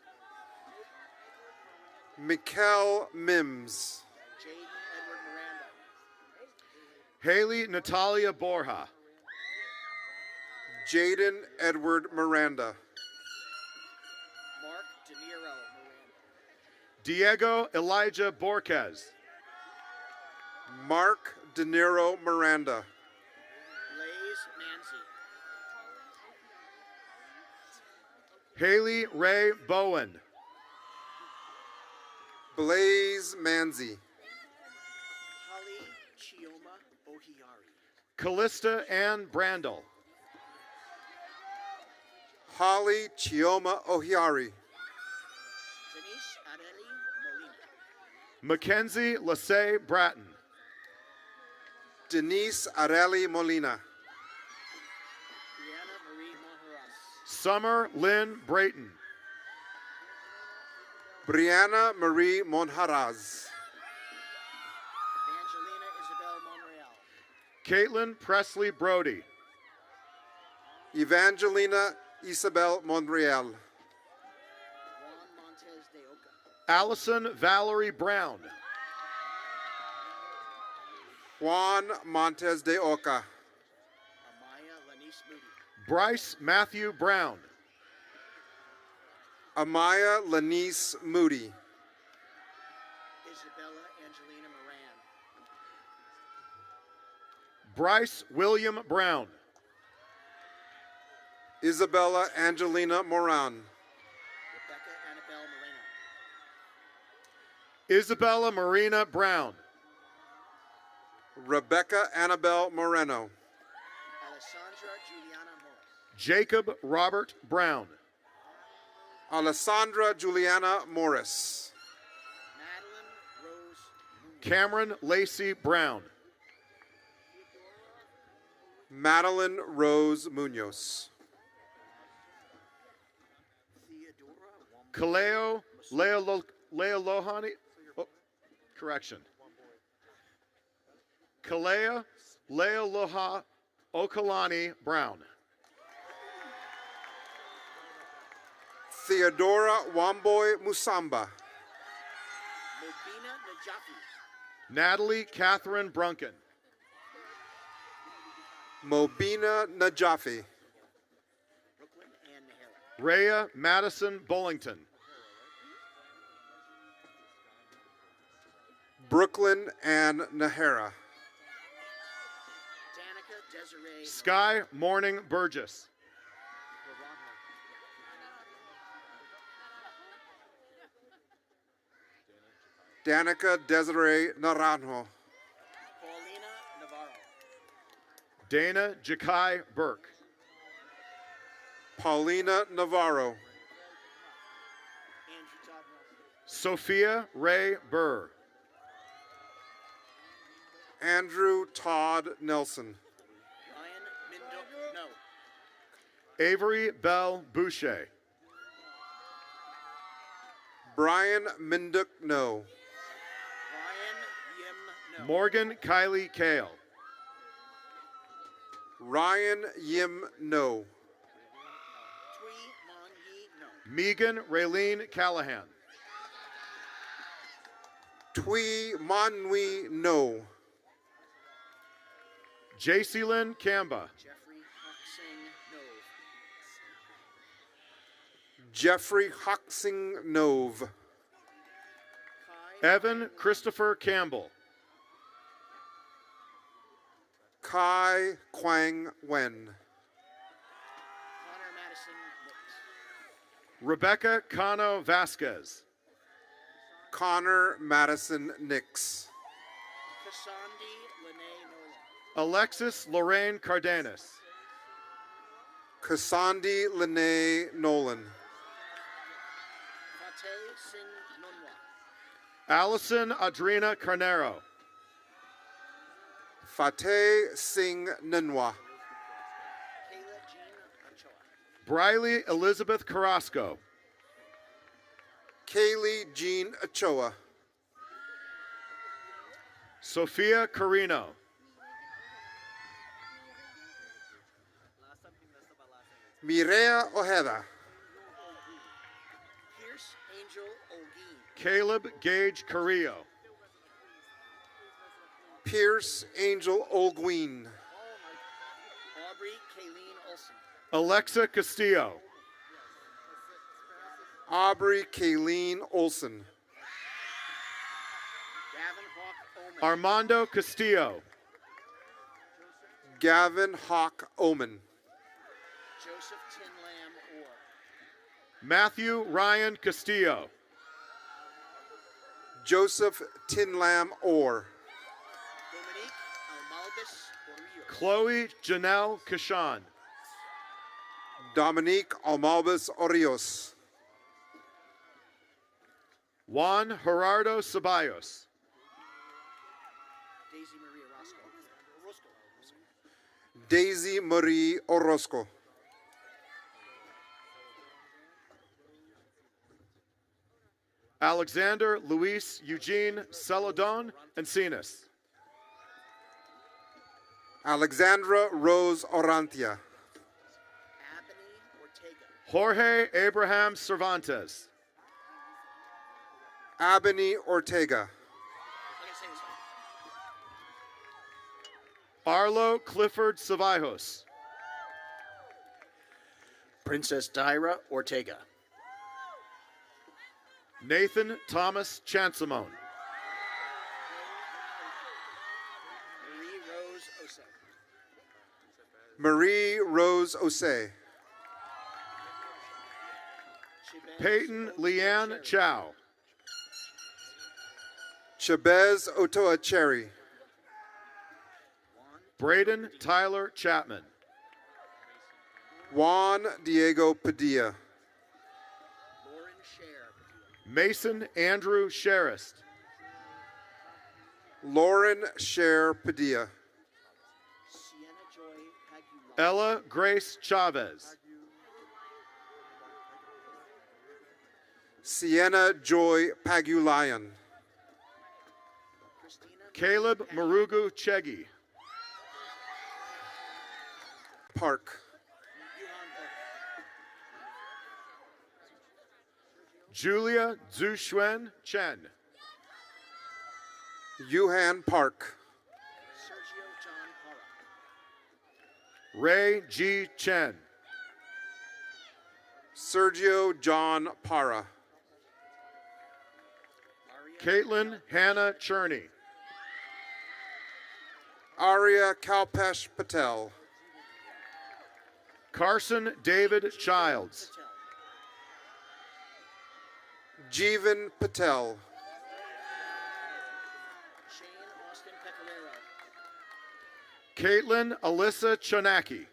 Mikkel Mims. Haley Natalia Borja. Jaden Edward Miranda. Diego Elijah Borquez. Mark De Niro Miranda. Haley Ray Bowen. Blaze Manzi. Callista Ann Brandel. Holly Chioma Ohiari. Mackenzie Lassay Bratton. Denise Areli Molina. Summer Lynn Brayton. Brianna Marie Monjaraz. Caitlin Presley Brody. Evangelina Isabel Monreal. Allison Valerie Brown. Juan Montes de Oca. Bryce Matthew Brown. Amaya Lanice Moody. Bryce William Brown. Isabella Angelina Moran. Isabella Marina Brown. Rebecca Annabelle Moreno. Jacob Robert Brown. Alessandra Juliana Morris. Cameron Lacey Brown. Madeline Rose Munoz. Kaleo Leolohani. Oh, correction. Kalea Leoloha Okalani Brown. Theodora Wamboy Musamba. Natalie Catherine Brunken. Mobina Najafi. Rhea Madison Bullington. Brooklyn Ann Nahara. Danica Desiree. Sky Morning Burgess. Danica Desiree Naranjo. Paulina Navarro. Dana Jakai Burke. Paulina Navarro. Andrew Todd Nelson. Sophia Ray Burr. Andrew Todd Nelson. Ryan Minduk. No. Avery Bell Boucher. Brian Minduk No. Brian Yim. No. Morgan Kylie Kale. Ryan Yim No. Tui Mon Yi. No. Megan Raylene Callahan. Tui Manwi No. Jacey-Lynn Kamba. Jeffrey Hoxing. No. Jeffrey Hoxing Nove. Kai. Evan Christopher Campbell. Kai Kwang Wen. Connor Madison. Nix. Rebecca Cano Vasquez. Connor Madison Nix. Kasandi Lene Nolan. Alexis Lorraine Cardenas. Kasandi Lene Nolan. Fateh Singh Nunwa. Allison Adrina Carnero. Fateh Singh Ninwa. Kayla Jean Ochoa. Briley Elizabeth Carrasco. Kaylee Jean Ochoa. Sophia Carino. Mireya Ojeda. Pierce Angel Olguin. Caleb Gage Carrillo. Pierce Angel Olguin. Aubrey Kayleen Olson. Alexa Castillo. Aubrey Kayleen Olson. Gavin Hawk Omen. Armando Castillo. Gavin Hawk Omen. Joseph Tinlam Orr. Matthew Ryan Castillo. Joseph Tinlam Orr. Dominique Almalbis Orillo. Chloe Janelle Kashan. Dominique Almalbis Orios. Juan Gerardo Ceballos. Daisy Maria Roscoe. Daisy Marie Orozco. Alexander Luis Eugene Celadon Encinas. Alexandra Rose Orantia. Abney Ortega. Jorge Abraham Cervantes. Abney Ortega. I'm gonna say this one. Arlo Clifford Cevajos. Princess Daira Ortega. Nathan Thomas Chansamone. Marie Rose Ose. Marie Rose Osei. Peyton Leanne Chow. Chabez Otoa Cherry. Braden Tyler Chapman. Juan Diego Padilla. Lauren Scher. Mason Andrew Sherrist. Lauren Cher Padilla. Sienna Joy Pagula. Ella Grace Chavez. Sienna Joy Pagulayan. Christina Caleb Marugu Chegi. Park. Yuhan Park. Julia Zhuxuan Chen. Yuhan Park. Sergio John Parra. Ray G. Chen. Sergio John Parra. Caitlin Hannah Cherney. Arya Kalpesh Patel. Carson David Childs. Jeevan Patel. Shane Austin Pecoraro. Caitlin Alyssa Chonacki.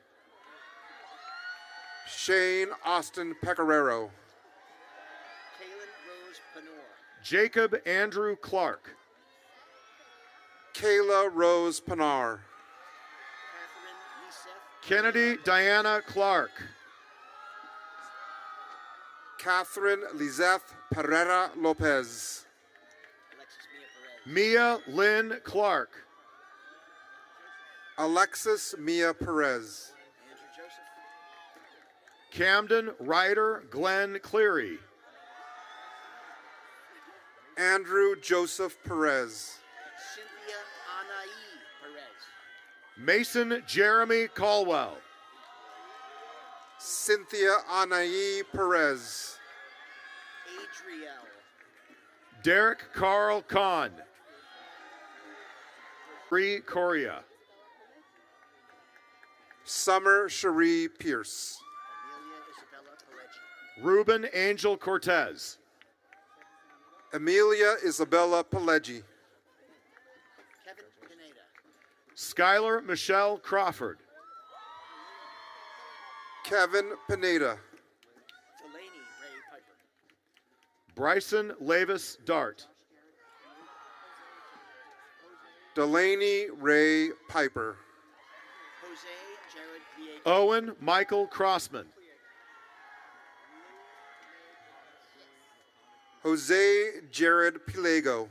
Shane Austin Pecoraro. Kaylin Rose Panor. Jacob Andrew Clark. Kayla Rose Panar. Catherine Liseth. Kennedy Diana Clark. Catherine Lizeth Pereira Lopez. Alexis Mia Perez. Mia Lynn Clark. Alexis Mia Perez. Andrew Joseph. Camden Ryder Glenn Cleary. Andrew Joseph Perez. Cynthia Anai Perez. Mason Jeremy Caldwell. Cynthia Anai Perez. Adriel. Derek Carl Kahn. Bree Coria. Summer Cherie Pierce. Amelia Isabella Pileggi. Ruben Angel Cortez. Amelia Isabella Pileggi. Kevin Pineda. Skylar Michelle Crawford. Kevin Pineda. Delaney Ray Piper. Bryson Lavis Dart. Delaney Ray Piper. Jose Jared Viega. Owen Michael Crossman. Jose Jared Pilego. Lillian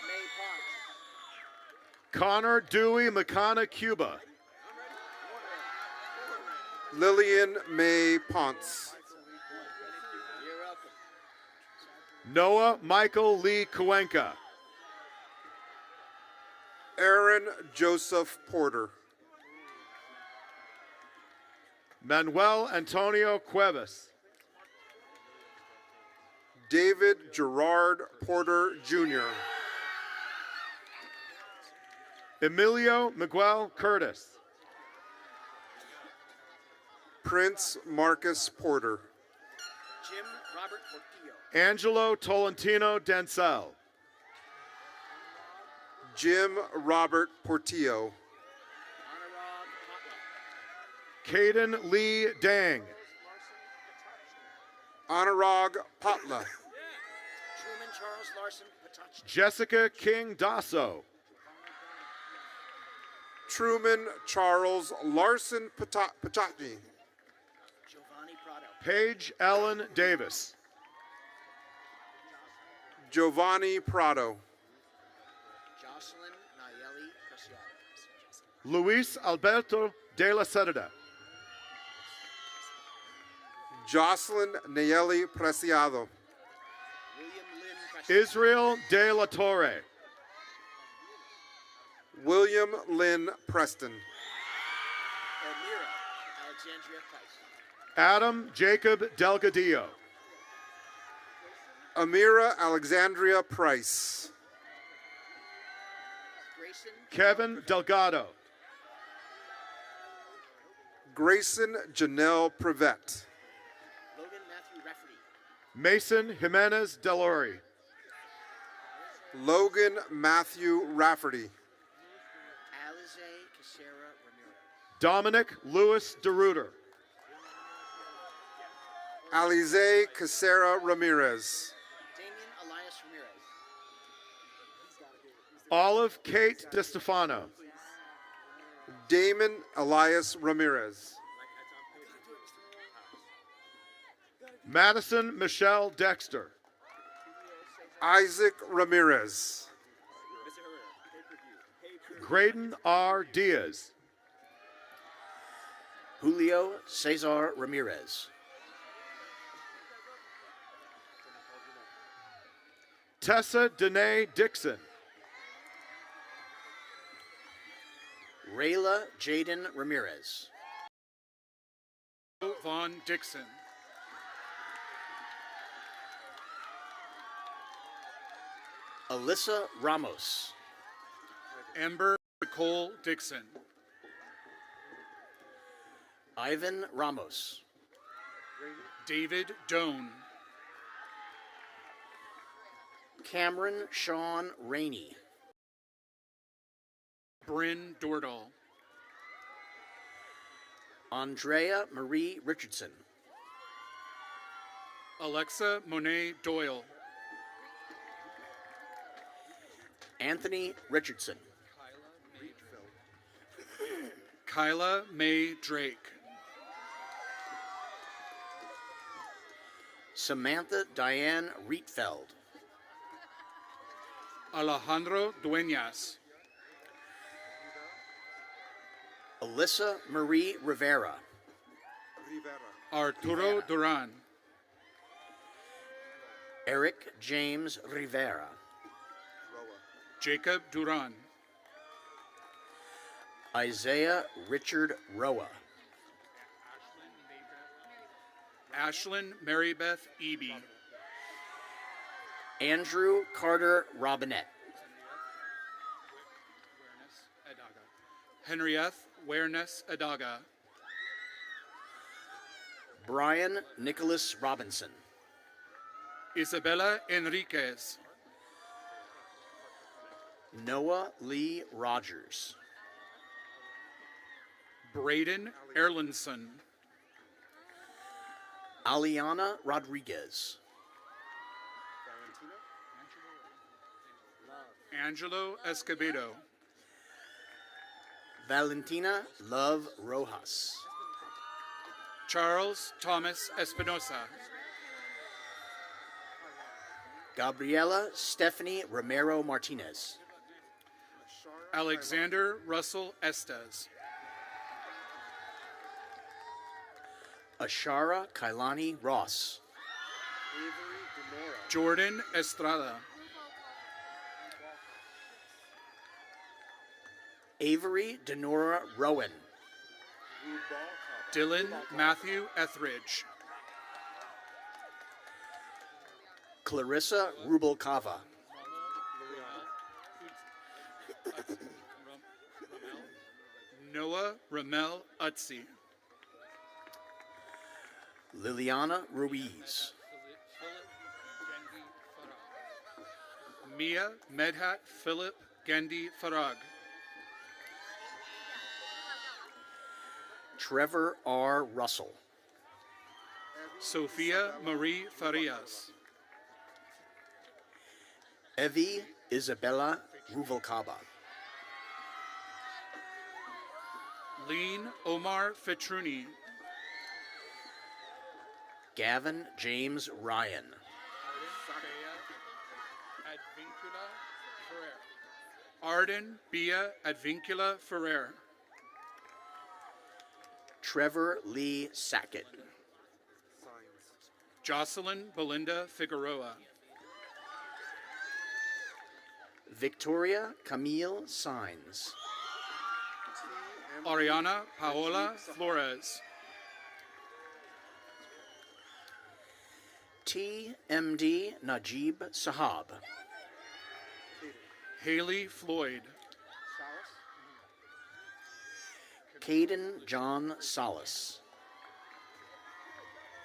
May Potts. Connor Dewey McConna Cuba. Lillian May Ponce. You're welcome. Noah Michael Lee Cuenca. Aaron Joseph Porter. Manuel Antonio Cuevas. David Gerard Porter Jr. Emilio Miguel Curtis. Prince Marcus Porter. Jim Robert Portillo. Angelo Tolentino Denzel. Jim Robert Portillo. Anurag Patla. Caden Lee Dang. Anurag Patla. Truman Charles Larson Patach. Jessica King Dasso. Truman Charles Larson Patachi. Giovanni Prado. Paige Ellen Davis. Giovanni Prado. Jocelyn Nayeli Preciado. Luis Alberto de la Cerda. Jocelyn Nayeli Preciado. William Lynn Preston. Israel de la Torre. William Lynn Preston. Elmira Alexandria Price. Adam Jacob Delgadillo. Amira Alexandria Price. Grayson Kevin Delgado. Grayson Janelle Prevette. Logan Matthew Rafferty. Mason Jimenez Delori. Logan Matthew Rafferty. Alize Casera Ramirez. Dominic Lewis DeRuiter. Alize Casera Ramirez. Damian Elias Ramirez. Olive Kate DeStefano. Damon Elias Ramirez. Madison Michelle Dexter. Isaac Ramirez. Graydon R. Diaz. Julio Cesar Ramirez. Tessa Danae Dixon. Rayla Jaden Ramirez. Vaughn Dixon. Alyssa Ramos. Amber Nicole Dixon. Ivan Ramos. David Doan. Cameron Sean Rainey. Bryn Dordahl. Andrea Marie Richardson. Alexa Monet Doyle. Anthony Richardson. Kyla Mae Drake. Samantha Diane Rietfeld. Alejandro Dueñas. Alyssa Marie Rivera. Arturo Duran. Eric James Rivera. Jacob Duran. Isaiah Richard Roa. Ashlyn Marybeth Eby. Andrew Carter Robinette. Henriette Wareness Adaga. Brian Nicholas Robinson. Isabella Enriquez. Noah Lee Rogers. Braden Erlandson. Aliana Rodriguez. Angelo Escobedo. Valentina Love Rojas. Charles Thomas Espinosa. Gabriela Stephanie Romero Martinez. Alexander Russell Estes. Ashara Kailani Ross. Jordan Estrada. Avery Denora Rowan. Dylan Matthew Etheridge. Clarissa Rubalcava. Noah Ramel Utsi. Liliana Ruiz. Mia Medhat Philip Gendi Farag. Trevor R. Russell. Sophia Marie Farias. Evie Isabella Ruvalcaba. Lean Omar Fetruni. Gavin James Ryan. Arden Bia Advincula Ferrer. Trevor Lee Sackett. Jocelyn Belinda Figueroa. Victoria Camille Sines. Ariana Paola Flores. TMD Najib Sahab. Haley Floyd. Caden John Salas.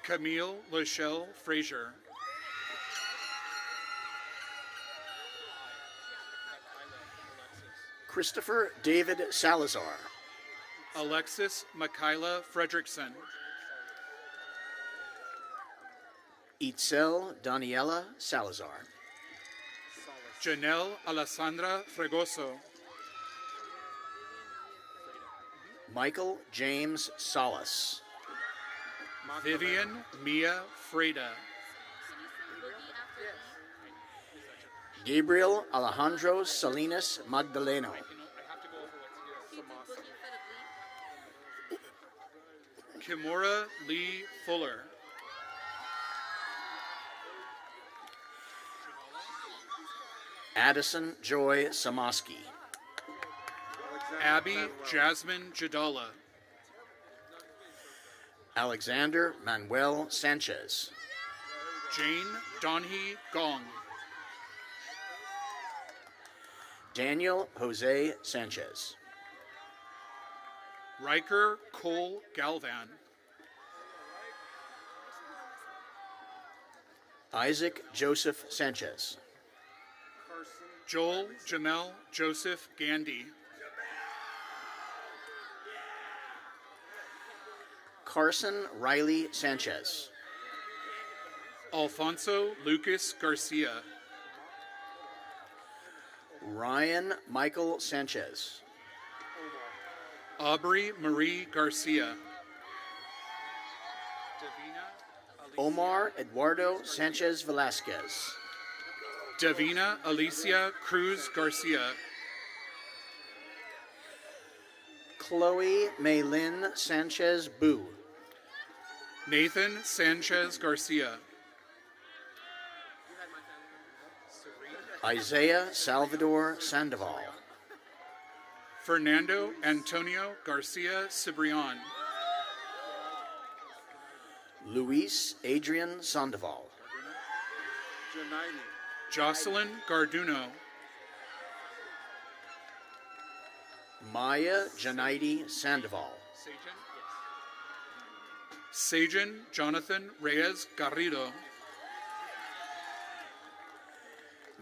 Camille Lachelle Frazier. Christopher David Salazar. Alexis Michaela Fredrickson. Itzel Daniela Salazar. Janelle Alessandra Fregoso. Michael James Salas. Vivian Mia Freda. Gabriel Alejandro Salinas Magdaleno. Kimura Lee Fuller. Addison Joy Samaski. Abby Jasmine Jadala. Alexander Manuel Sanchez. Jane Donhee Gong. Daniel Jose Sanchez. Riker Cole Galvan. Isaac Joseph Sanchez. Joel Jamel Joseph Gandy. Carson Riley Sanchez. Alfonso Lucas Garcia. Ryan Michael Sanchez. Aubrey Marie Garcia. Omar Eduardo Sanchez Velasquez. Davina Alicia Cruz Garcia. Chloe Maylin Sanchez Boo. Nathan Sanchez Garcia. Isaiah Salvador Sandoval. Fernando Antonio Garcia Cibrian. Luis Adrian Sandoval. Jocelyn Garduno. Maya Janaidi Sandoval. Sajan Jonathan Reyes Garrido.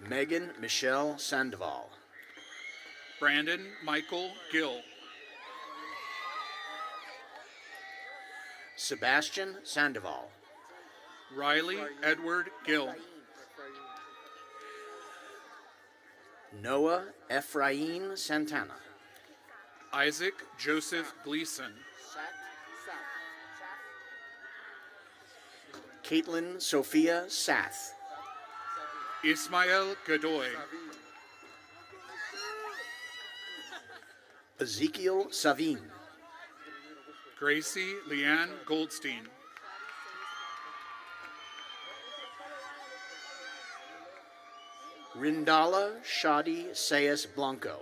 Megan Michelle Sandoval. Brandon Michael Gill. Sebastian Sandoval. Riley Edward Gill. Noah Ephraim Santana. Isaac Joseph Gleason. Caitlin Sophia Sath. Ismael Godoy. Ezekiel Savin. Gracie Leanne Goldstein. Rindala Shadi Sayas Blanco.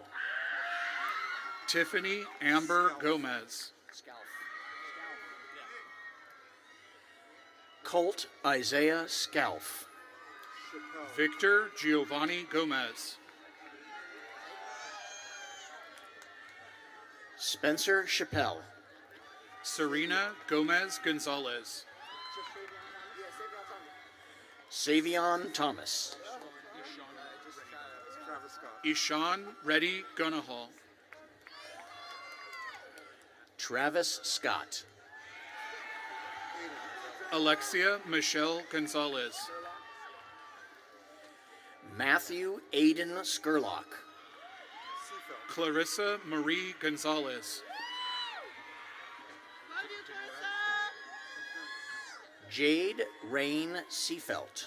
Tiffany Amber Gomez. Colt Isaiah Scalf. Victor Giovanni Gomez. Spencer Chappelle. Serena Gomez Gonzalez. Savion Thomas. Ishan Reddy Gunahal. Travis Scott. Alexia Michelle Gonzalez. Matthew Aiden Skurlock. Clarissa Marie Gonzalez. Jade Rain Seafelt.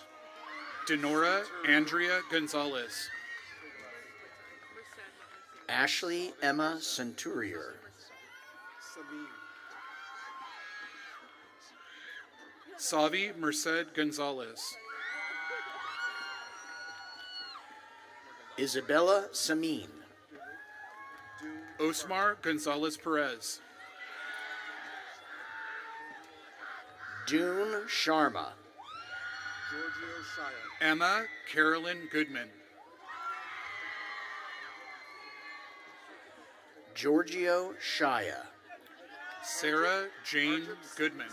Denora Andrea Gonzalez. Ashley Emma Centurier. Savi Merced Gonzalez. Isabella Samin. Osmar Gonzalez Perez. Dune Sharma. Emma Carolyn Goodman. Giorgio Shaya. Sarah Jane Goodman.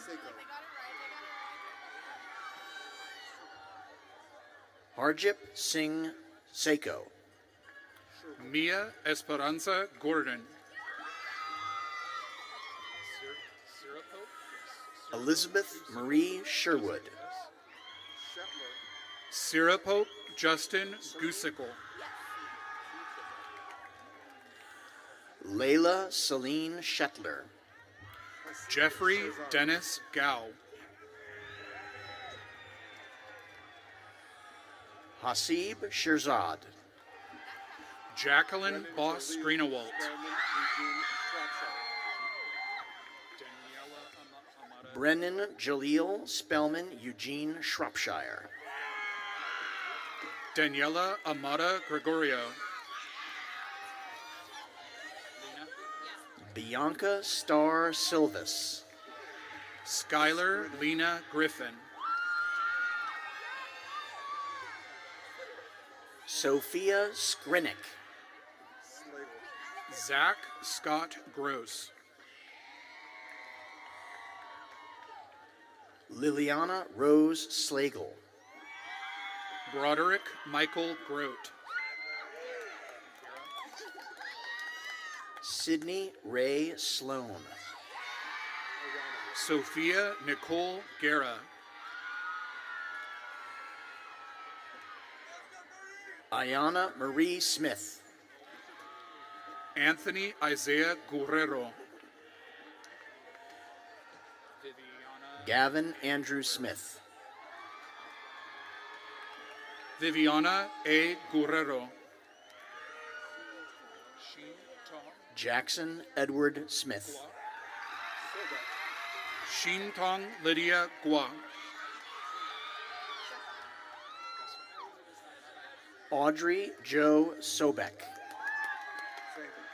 Harjip Singh Seiko. Mia Esperanza Gordon. Elizabeth Marie Sherwood. Sirapope Justin Gusicle. Layla Celine Shetler. Jeffrey Dennis Gow. Hasib Shirzad. Jacqueline Boss Greenewalt. Brennan Jaleel Spellman Eugene Shropshire. Daniela Amata Gregorio. Bianca Starr Silvis. Skylar Lena Griffin. Sophia Skrinick. Zach Scott Gross. Liliana Rose Slagle. Broderick Michael Grote. Sydney Ray Sloan. Sophia Nicole Guerra. Ayana Marie Smith. Anthony Isaiah Guerrero. Gavin Andrew Smith. Viviana A. Guerrero. Jackson Edward Smith. Shintong Lydia Gua. Audrey Joe Sobek.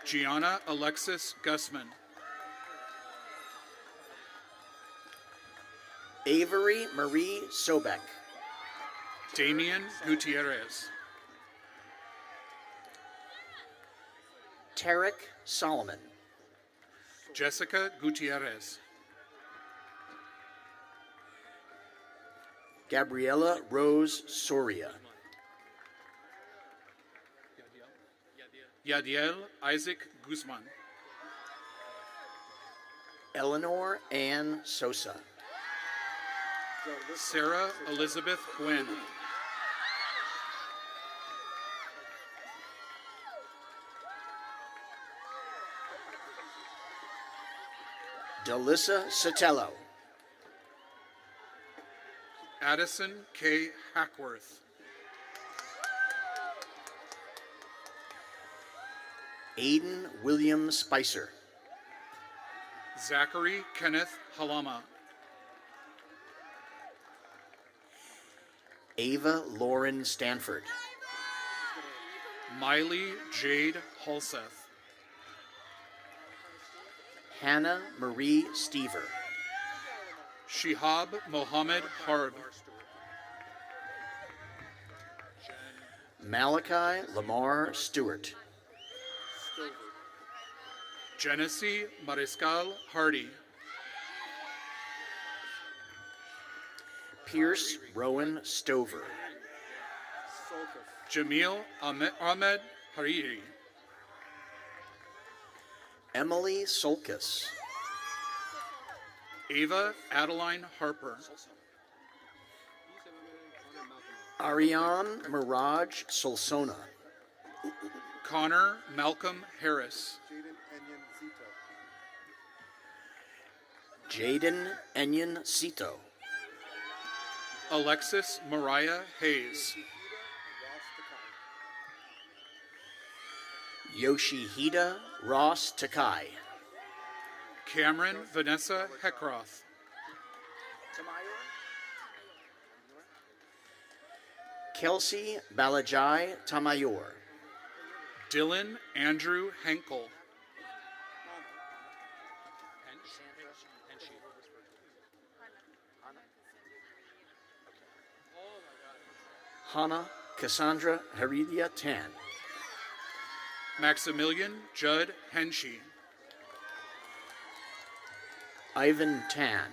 Gianna Alexis Gussman. Avery Marie Sobek. Damian Gutierrez. Tarek Solomon. Jessica Gutierrez. Gabriela Rose Soria. Yadiel Isaac Guzman. Eleanor Ann Sosa. Sarah Elizabeth Gwynn. Delissa Sotelo. Addison K. Hackworth. Aiden William Spicer. Zachary Kenneth Halama. Ava Lauren Stanford. Miley Jade Halseth. Hannah Marie Stever. Shihab Mohammed Harb. Malachi Lamar Stewart. Genesee Mariscal Hardy. Pierce Rowan Stover. Jamil Ahmed Hariri. Emily Solkis. Ava Adeline Harper. Ariane Mirage Solsona. Connor Malcolm Harris. Jaden Enyon Sito. Alexis Mariah Hayes. Yoshihida Ross Takai. Cameron Vanessa Heckroth. Kelsey Balajai Tamayor. Dylan Andrew Henkel. Hannah Cassandra Heredia Tan. Maximilian Judd Henshey. Ivan Tan.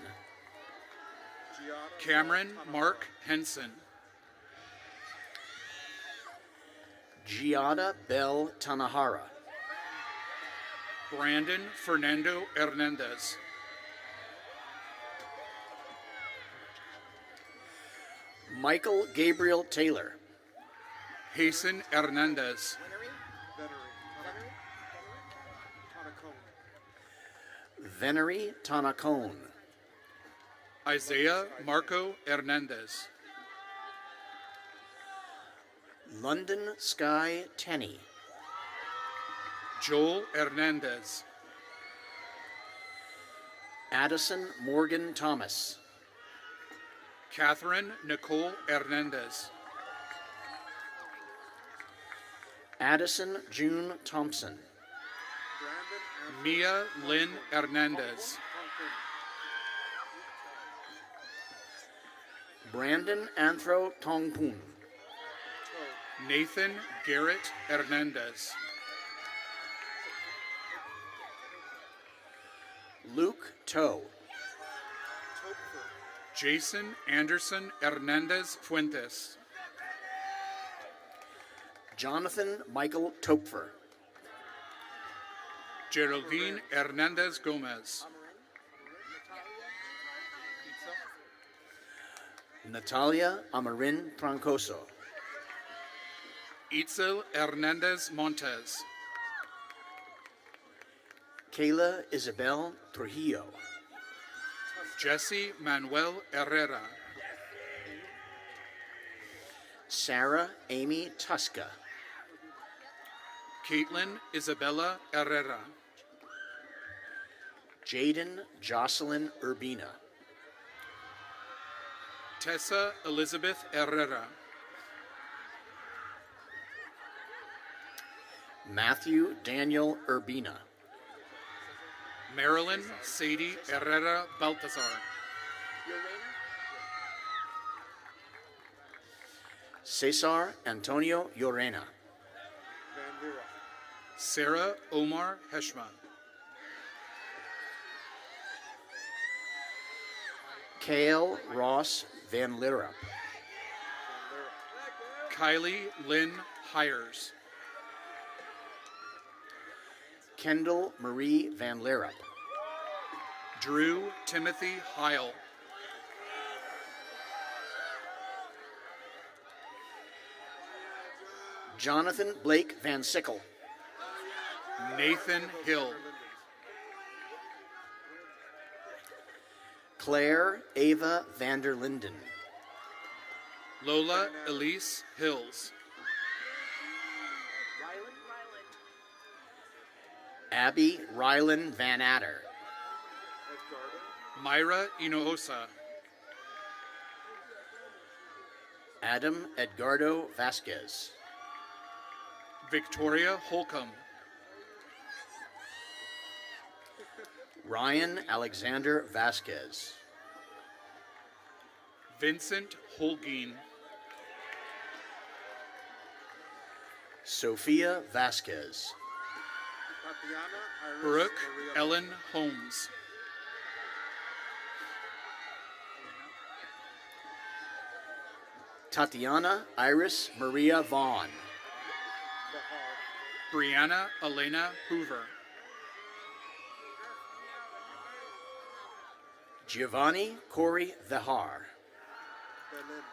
Cameron Mark Henson. Giada Bell Tanahara. Brandon Fernando Hernandez. Michael Gabriel Taylor. Jason Hernandez. Venery Tanacone. Isaiah Marco Hernandez. London Sky Tenney. Joel Hernandez. Addison Morgan Thomas. Catherine Nicole Hernandez. Addison June Thompson. Mia Lynn Hernandez. Brandon Anthro Tongpun. Nathan Garrett Hernandez. Luke Toe. Jason Anderson Hernandez Fuentes. Jonathan Michael Topfer. Geraldine Hernandez Gomez. Natalia Amarin Troncoso. Itzel Hernandez Montes. Kayla Isabel Trujillo. Jesse Manuel Herrera. Sarah Amy Tusca. Caitlin Isabella Herrera. Jaden Jocelyn Urbina. Tessa Elizabeth Herrera. Matthew Daniel Urbina. Marilyn Sadie Herrera Baltazar. Cesar Antonio Llorena. Sarah Omar Heshma. Kale Ross Van Lira. Kylie Lynn Hires. Kendall Marie Van Lira. Drew Timothy Heil. Jonathan Blake Van Sickle. Nathan Hill. Claire Ava Vander Linden. Lola Elise Hills. Abby Rylan Van Adder. Myra Inoosa. Adam Edgardo Vasquez. Victoria Holcomb. Ryan Alexander Vasquez. Vincent Holguin. Sophia Vasquez. Brooke Ellen Holmes. Tatiana Iris Maria Vaughn. Brianna Elena Hoover. Giovanni Corey Vihar.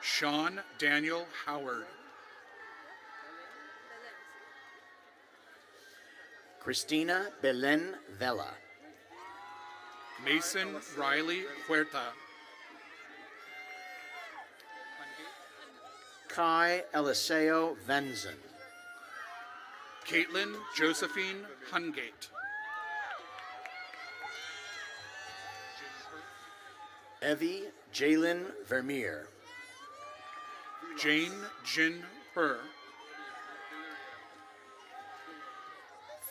Sean Daniel Howard. Christina Belen Vela. Mason Riley Huerta. Kai Eliseo Venzen. Caitlin Josephine Hungate. Evie Jalen Vermeer. Jane Jin Her.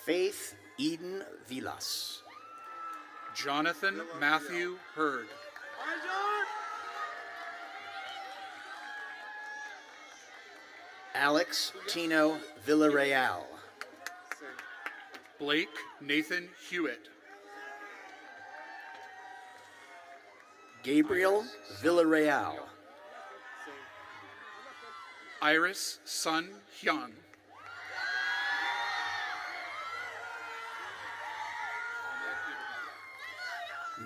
Faith Eden Vilas. Jonathan Matthew Hurd. Alex Tino Villarreal. Blake Nathan Hewitt. Gabriel Villarreal. Iris Sun Hyun.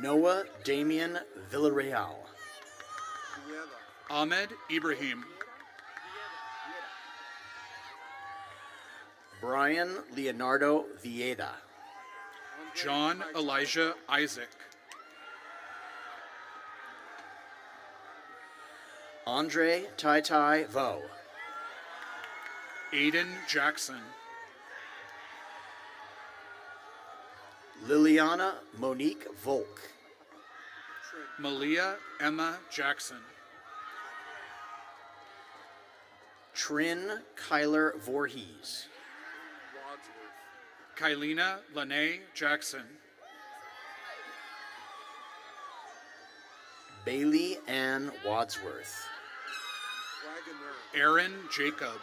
Noah Damian Villarreal. Ahmed Ibrahim. Brian Leonardo Vieda. John Elijah Isaac. Andre Tai Tai Vo. Aiden Jackson. Liliana Monique Volk. Malia Emma Jackson. Trin Kyler Voorhees. Kylina Lene Jackson. Bailey Ann Wadsworth. Aaron Jacob.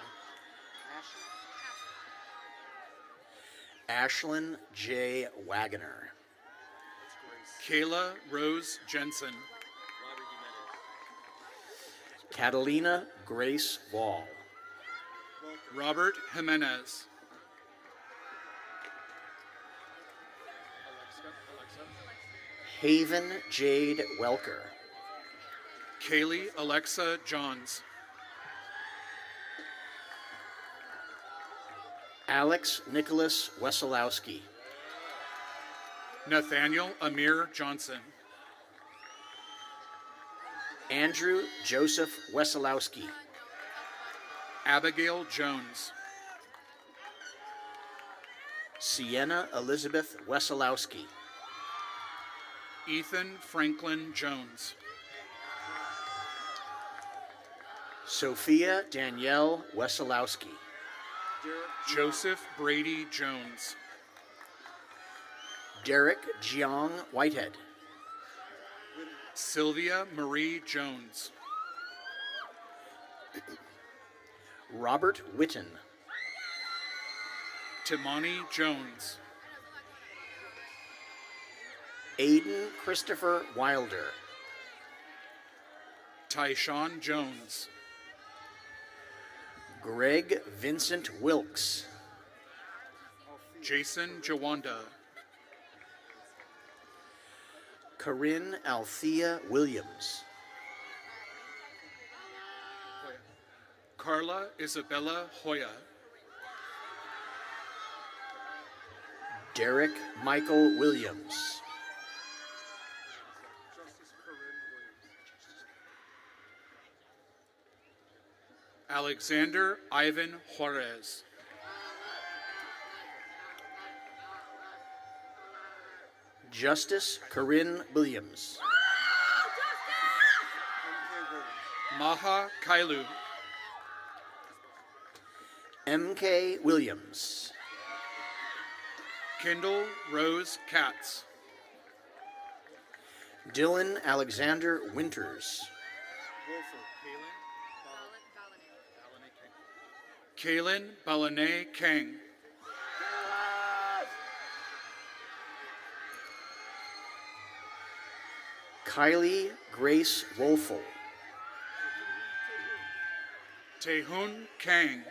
Ashlyn J. Wagoner. Kayla Rose Jensen. Catalina Grace Wall. Robert Jimenez. Haven Jade Welker. Kaylee Alexa Johns. Alex Nicholas Wesolowski. Nathaniel Amir Johnson. Andrew Joseph Wesolowski. Abigail Jones. Sienna Elizabeth Wesolowski. Ethan Franklin Jones. Sophia Danielle Wesolowski. Joseph Brady Jones. Derek Jiang Whitehead. Sylvia Marie Jones. Robert Witten. Timani Jones. Aiden Christopher Wilder. Tyshawn Jones. Greg Vincent Wilkes. Jason Jawanda. Corinne Althea Williams. Carla Isabella Hoya. Derek Michael Williams. Alexander Ivan Juarez. Justice Corinne Williams. Maha Kailu. M.K. Williams. Kendall Rose Katz. Dylan Alexander Winters. Kaylin Balane Kang. Kylie Grace Wolfel. Taehun Kang.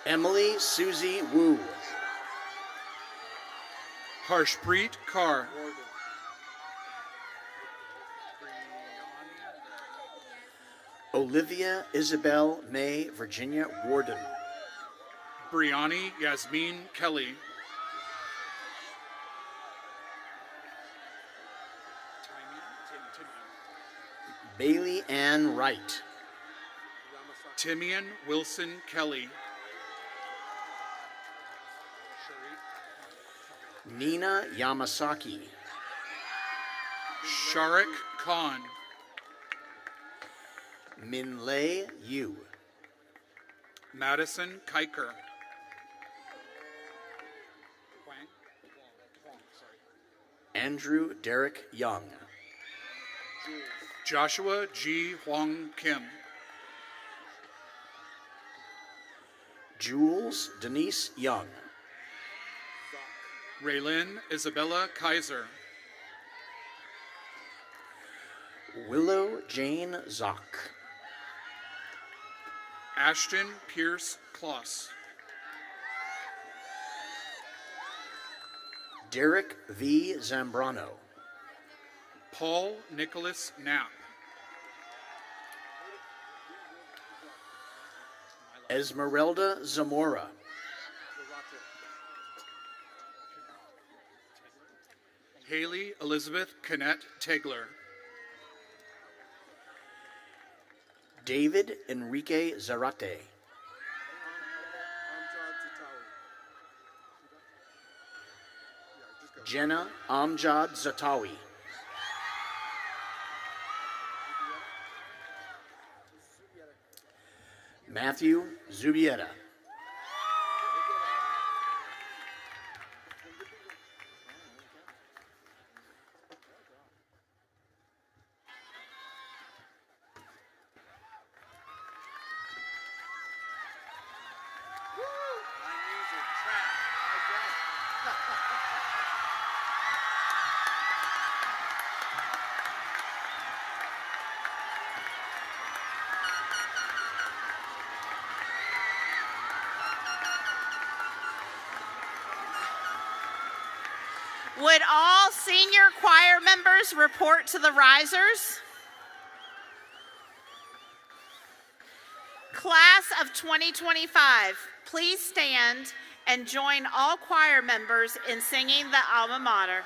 Emily Susie Wu. Harshpreet Kaur. Olivia Isabel May Virginia Warden. Brianni Yasmin Kelly. Bailey Ann Wright. Timian Wilson Kelly. Nina Yamasaki. Sharik Khan. Minlei Yu. Madison Kiker. Andrew Derek Young. Joshua G. Huang Kim. Jules Denise Young. Raylyn Isabella Kaiser. Willow Jane Zock. Ashton Pierce Kloss. Derek V. Zambrano. Paul Nicholas Knapp. Esmeralda Zamora. Haley Elizabeth Canette Tegler. David Enrique Zarate. Jenna Amjad Zatawi. Matthew Zubieta. Would all senior choir members report to the risers? Class of 2025, please stand and join all choir members in singing the alma mater.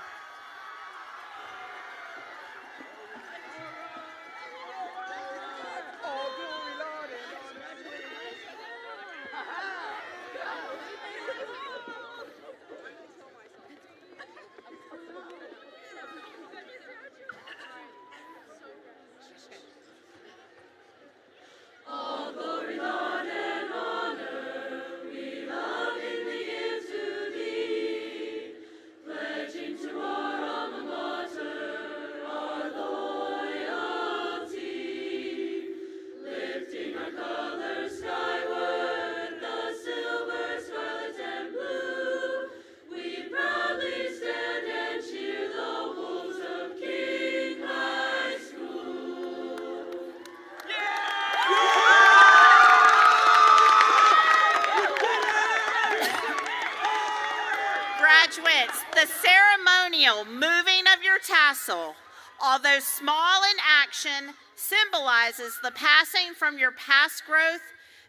Graduates, the ceremonial moving of your tassel, although small in action, symbolizes the passing from your past growth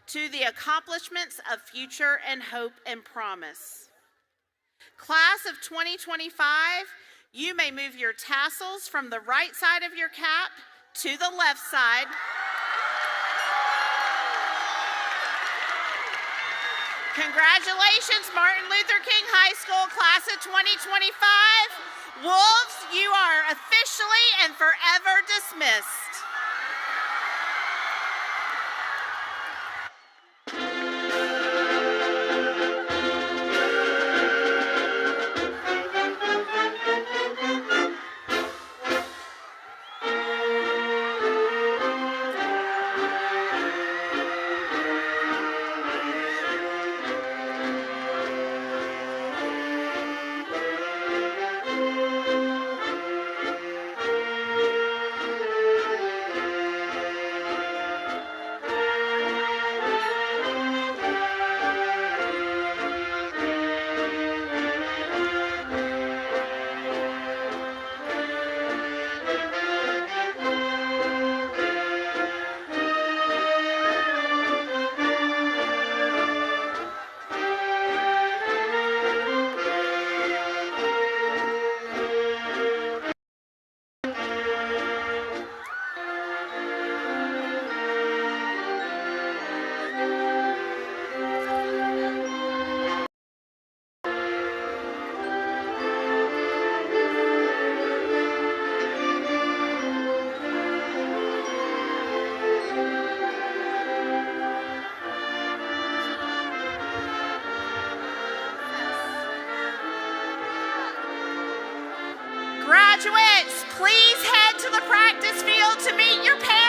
to the accomplishments of future and hope and promise. Class of 2025, you may move your tassels from the right side of your cap to the left side. Congratulations, Martin Luther King High School, class of 2025. Wolves, you are officially and forever dismissed. Graduates, please head to the practice field to meet your parents.